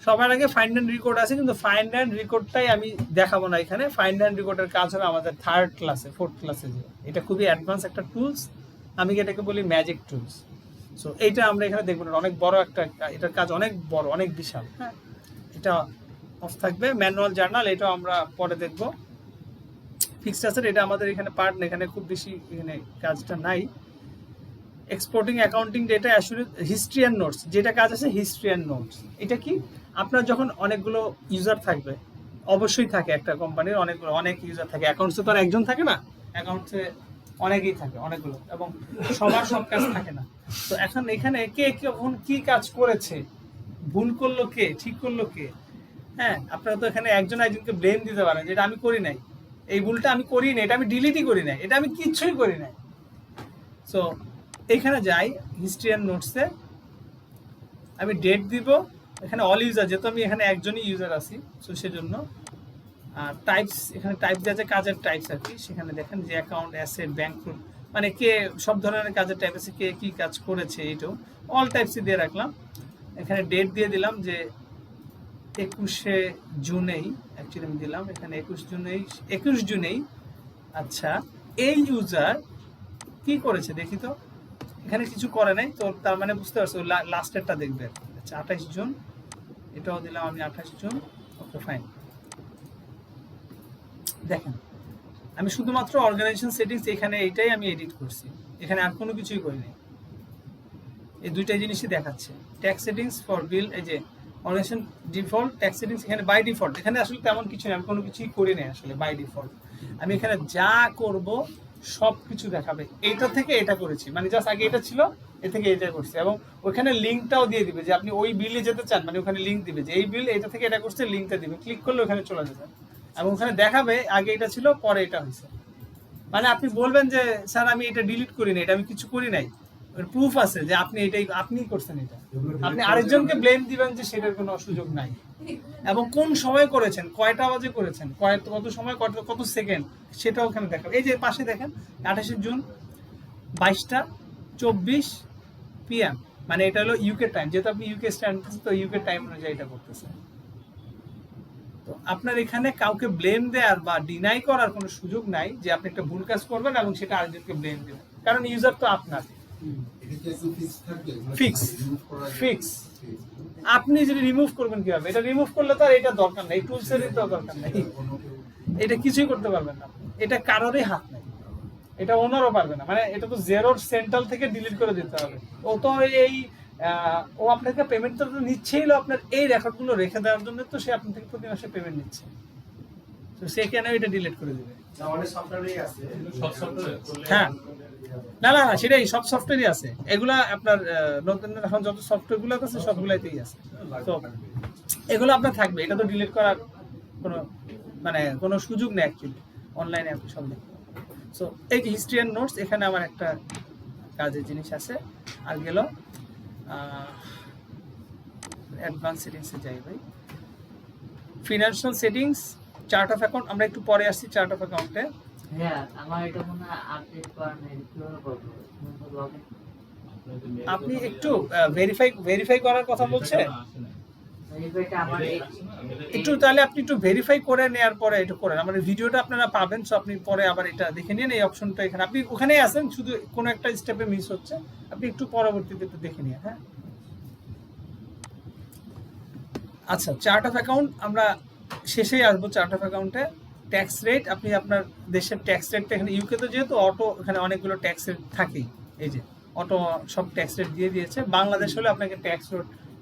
[SPEAKER 1] সবার আগে ফাইন্ড অ্যান্ড রেকর্ড আছে, কিন্তু ফাইন্ড অ্যান্ড রেকর্ডটাই আমি দেখাবো না এখানে। ফাইন্ড অ্যান্ড রেকর্ডের কাজ হবে আমাদের ফোর্থ ক্লাসে যে, এটা খুবই অ্যাডভান্স একটা টুলস, আমি এটাকে বলি ম্যাজিক টুলস। সো এইটা আমরা এখানে দেখবো না, অনেক বড় একটা, এটার কাজ অনেক বড়, অনেক বিশাল। হ্যাঁ, এটা অফ থাকবে। ম্যানুয়াল জার্নাল এটাও আমরা পরে দেখবো। ফিক্সড অ্যাসেট এটা আমাদের এখানে পার্ট না, এখানে খুব বেশি এখানে কাজটা নাই। এক্সপোর্টিং অ্যাকাউন্টিং ডেটা আসলে হিস্ট্রি অ্যান্ড নোটস, যেটা কাজ আছে হিস্ট্রি অ্যান্ড নোটস। এটা কি, আপনার যখন অনেকগুলো ইউজার থাকবে, অবশ্যই থাকে একটা কোম্পানির অনেক ইউজার থাকে, অ্যাকাউন্টসে তো আর একজন থাকে না, অ্যাকাউন্টসে অনেকেই থাকে, অনেকগুলো, এবং সবার সব কাজ থাকে না। তো এখন এখানে কে কখন কি কাজ করেছে, ভুল করলো কে, ঠিক করলো কে, হ্যাঁ, আপনারা তো এখানে একজন একজনকে ব্লেম দিতে পারেন, যেটা আমি করি নাই, এই ভুলটা আমি করি নাই, এটা আমি ডিলিটই করি নাই, এটা আমি কিচ্ছুই করি নাই। সো এখানে যাই হিস্ট্রি অ্যান্ড নোটসে, আমি ডেট দিব, এখানে অল ইউজার, যেহেতু আমি এখানে একজনই ইউজার আছি, সো সেজন্য। আর টাইপস, এখানে টাইপ দেওয়া যায় কাজের টাইপস আর কি, সেখানে দেখেন যে অ্যাকাউন্ট, অ্যাসেট, ব্যাংক, মানে কে সব ধরনের কাজের টাইপ আছে, কে কি কাজ করেছে, এইটাও অল টাইপসই দিয়ে রাখলাম। এখানে ডেট দিয়ে দিলাম যে 21শে জুনেই, অ্যাকচুয়ালি আমি দিলাম এখানে 21 জুনেই। আচ্ছা, এই ইউজার কি করেছে দেখি তো, এখানে কিছু করে নাই তো, তার মানে বুঝতে পারছো লাস্টেরটা দেখবে। আচ্ছা, 28 জুন, এটাও দিলাম আমি 28 জুন। Okay fine. দেখেন আমি শুধুমাত্র অর্গানাইজেশন সেটিংস এখানে এইটাই আমি এডিট করছি, এখানে আর কোনো কিছুই করিনি, এই দুইটাই জিনিসই দেখাচ্ছে। ট্যাক্স সেটিংস ফর বিল, এই যে অর্গানাইজেশন ডিফল্ট ট্যাক্স সেটিংস, এখানে বাই ডিফল্ট, এখানে আসলে তেমন কিছু নেই, আমি কোনো কিছুই করি নাই আসলে বাই ডিফল্ট। আমি এখানে যা করব সব কিছু দেখাবে, এইটা থেকে এটা করেছি, মানে জাস্ট আগে এটা ছিল, এ থেকে এটা করছি, এবং ওখানে লিঙ্কটাও দিয়ে দিবে যে আপনি ওই বিলে যেতে চান, মানে ওখানে লিঙ্ক দিবে যে এই বিল এটা থেকে এটা করছে, লিঙ্কটা দিবে, ক্লিক করলে ওখানে চলে যাবে, এবং ওখানে দেখাবে আগে এটা ছিল পরে এটা হয়েছে। মানে আপনি বলবেন যে স্যার আমি এটা ডিলিট করি না, এটা আমি কিছু করি নাই, প্রুফ আছে যে আপনি এটাই আপনি করছেন, এটা আপনি আরেকজনকে ব্লেম দিবেন যে সেটার কোনো সুযোগ নাই, এবং কোন সময় করেছেন, কয়টা বাজে করেছেন, কত সময়, কত সেকেন্ড, সেটাও ওখানে দেখাবে। এই যে পাশে দেখেন 28 জুন 22:24 PM, মানে এটা হলো ইউকে টাইম, যেহেতু আপনি ইউকে স্ট্যান্ড, তো ইউকে টাইম অনুযায়ী এটা করতেছেন। তো আপনার এখানে কাউকে ব্লেম দেওয়ার বা ডিনাই করার কোনো সুযোগ নাই যে আপনি একটা ভুল কাজ করবেন এবং সেটা আরেকজনকে ব্লেম দেবেন, কারণ ইউজার তো আপনার। ফিক্স আপনি যদি রিমুভ করবেন কিভাবে, এটা রিমুভ করলে তো আর এটা দরকার নেই, টুলসের তো দরকার নেই, এটা কিছুই করতে পারবেন না, এটা কারোরই হাত নেই, এটা ওনারও পারবে না, মানে এটা তো জেরোর সেন্ট্রাল থেকে ডিলিট করে দিতে হবে। ও তো ও আপনাকে পেমেন্ট তো নিচ্ছেই, আপনার এই রেকর্ডগুলো রেখে দেওয়ার জন্য তো সে আপনার থেকে প্রতি মাসে পেমেন্ট নিচ্ছে, তো সে কেন এটা ডিলিট করে দেবে? হ্যাঁ, না, সেটাই, সব সফটওয়্যারই আছে, এগুলা আপনার নতুন এখন যত সফটওয়্যারগুলো আছে সবগুলাতেই আছে, তো এগুলো আপনার থাকবে, এটা তো ডিলিট করার কোনো সুযোগ নেই অ্যাকচুয়ালি, অনলাইনে আপনি সব দেখবেন। সো এই হিস্ট্রি অ্যান্ড নোটস, এখানে আমার একটা কাজের জিনিস আছে। আর গেল অ্যাডভান্স সেটিংসে যাই ভাই, financial settings, chart of account, আমরা একটু পরে আসছি চার্ট অফ অ্যাকাউন্টে।
[SPEAKER 5] হ্যাঁ, আমার এটা মনে হয় আপডেট করা নাই, কিভাবে করব?
[SPEAKER 1] আপনি একটু ভেরিফাই করার কথা বলছেন,
[SPEAKER 5] ভেরিফাইটা আমার
[SPEAKER 1] একটু তাহলে আপনি একটু ভেরিফাই করে নেওয়ার পরে এটা করেন, আমার ভিডিওটা আপনারা পাবেন, সো আপনি পরে আবার এটা দেখে নিন। এই অপশনটা এখানে আপনি ওখানেই আছেন, শুধু কোনো একটা স্টেপে মিস হচ্ছে, আপনি একটু পরবর্তীতে একটু দেখে নিন। হ্যাঁ, আচ্ছা, চার্ট অফ অ্যাকাউন্ট আমরা শেষেই আসবো। চার্ট অফ অ্যাকাউন্টে ট্যাক্স রেট, আপনি আপনার দেশের ট্যাক্স রেটটা এখানে, ইউকে তো যেহেতু অটো এখানে অনেকগুলো ট্যাক্স রেট থাকেই, এই যে অটো সব ট্যাক্স রেট দিয়ে দিয়েছে। বাংলাদেশ হলে আপনাকে ট্যাক্স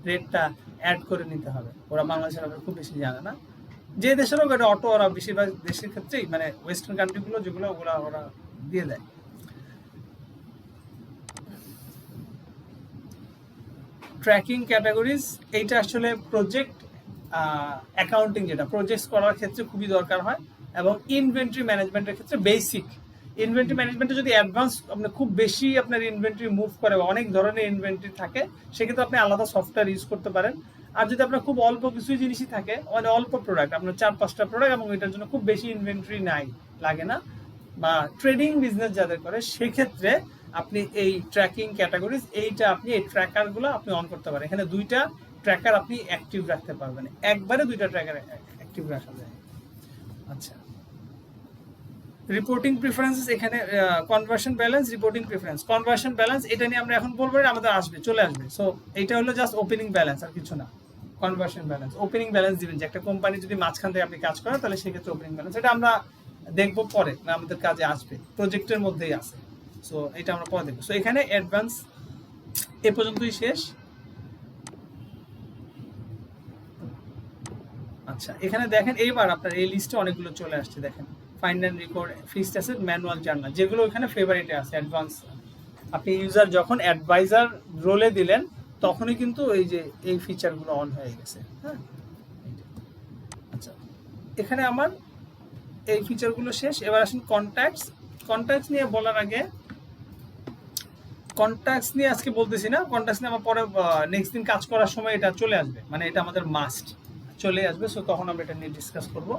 [SPEAKER 1] রেটটা অ্যাড করে নিতে হবে, ওরা বাংলাদেশের ব্যাপারে খুব বেশি জানে না। যে দেশের হোক এটা অটো, ওরা বেশিরভাগ দেশের ক্ষেত্রেই মানে ওয়েস্টার্ন কান্ট্রিগুলো যেগুলো ওগুলো ওরা দিয়ে দেয়। ট্র্যাকিং ক্যাটাগরিজ, এইটা আসলে প্রজেক্ট অ্যাকাউন্টিং, যেটা প্রজেক্ট করার ক্ষেত্রে খুবই দরকার হয়, এবং ইনভেন্টরি ম্যানেজমেন্টের ক্ষেত্রে বেসিক। ইনভেন্টরি ম্যানেজমেন্টে যদি অ্যাডভান্স আপনার খুব বেশি আপনার ইনভেন্টরি মুভ করে বা অনেক ধরনের ইনভেন্টরি থাকে, সেক্ষেত্রে আপনি আলাদা সফটওয়্যার ইউজ করতে পারেন। আর যদি আপনার খুব অল্প কিছু জিনিসই থাকে, মানে অল্প প্রোডাক্ট, আপনার 4-5টা প্রোডাক্ট এবং এটার জন্য খুব বেশি ইনভেন্টরি লাগে না, বা ট্রেডিং বিজনেস যাদের করে, সেক্ষেত্রে আপনি এই ট্র্যাকিং ক্যাটাগরিজ, এইটা আপনি এই ট্র্যাকারগুলো আপনি অন করতে পারেন। এখানে 2টা ট্র্যাকার আপনি অ্যাক্টিভ রাখতে পারবেন, একবারে 2টা ট্র্যাকার অ্যাক্টিভ রাখা যায়। আচ্ছা, রিপোর্টিং প্রিফারেন্সেস, এখানে conversion balance, reporting preference, conversion balance, এটা নিয়ে আমরা এখন বলবো, আমাদের চলে আসবে। সো এটা হলো জাস্ট ওপেনিং ব্যালেন্স, আর কিছু না। কনভার্সন ব্যালেন্স, ওপেনিং ব্যালেন্স দিবেন, যে একটা কোম্পানি যদি মাঝখান থেকে আপনি কাজ করেন, তাহলে সেক্ষেত্রে ওপেনিং ব্যালেন্স, এটা আমরা দেখবো পরে, আমাদের কাজে আসবে, প্রজেক্টের মধ্যেই আছে। সো এটা আমরা পরে দেখবো। সো এখানে অ্যাডভান্স এ পর্যন্তই শেষ। আচ্ছা, এখানে দেখেন এইবার আপনার এই লিস্টে অনেকগুলো চলে আসছে, দেখেন find and record, fixed asset, manual journal, যেগুলো ওখানে ফেভারিটে আছে। অ্যাডভান্স আপনি ইউজার যখন অ্যাডভাইজার রোলে দিলেন, তখনই কিন্তু এই যে এই ফিচারগুলো অন হয়ে গেছে। হ্যাঁ, আচ্ছা, এখানে আমার এই ফিচারগুলো শেষ। এবার আসুন কন্ট্যাক্টস নিয়ে বলার আগে, কন্ট্যাক্টস নিয়ে আজকে বলতেছি না, কন্ট্যাক্টস নিয়ে আমার পরে নেক্সট দিন কাজ করার সময় এটা চলে আসবে, মানে এটা আমাদের মাস্ট চলে আসবে। সো তখন আমরা এটা নিয়ে ডিসকাস করবো।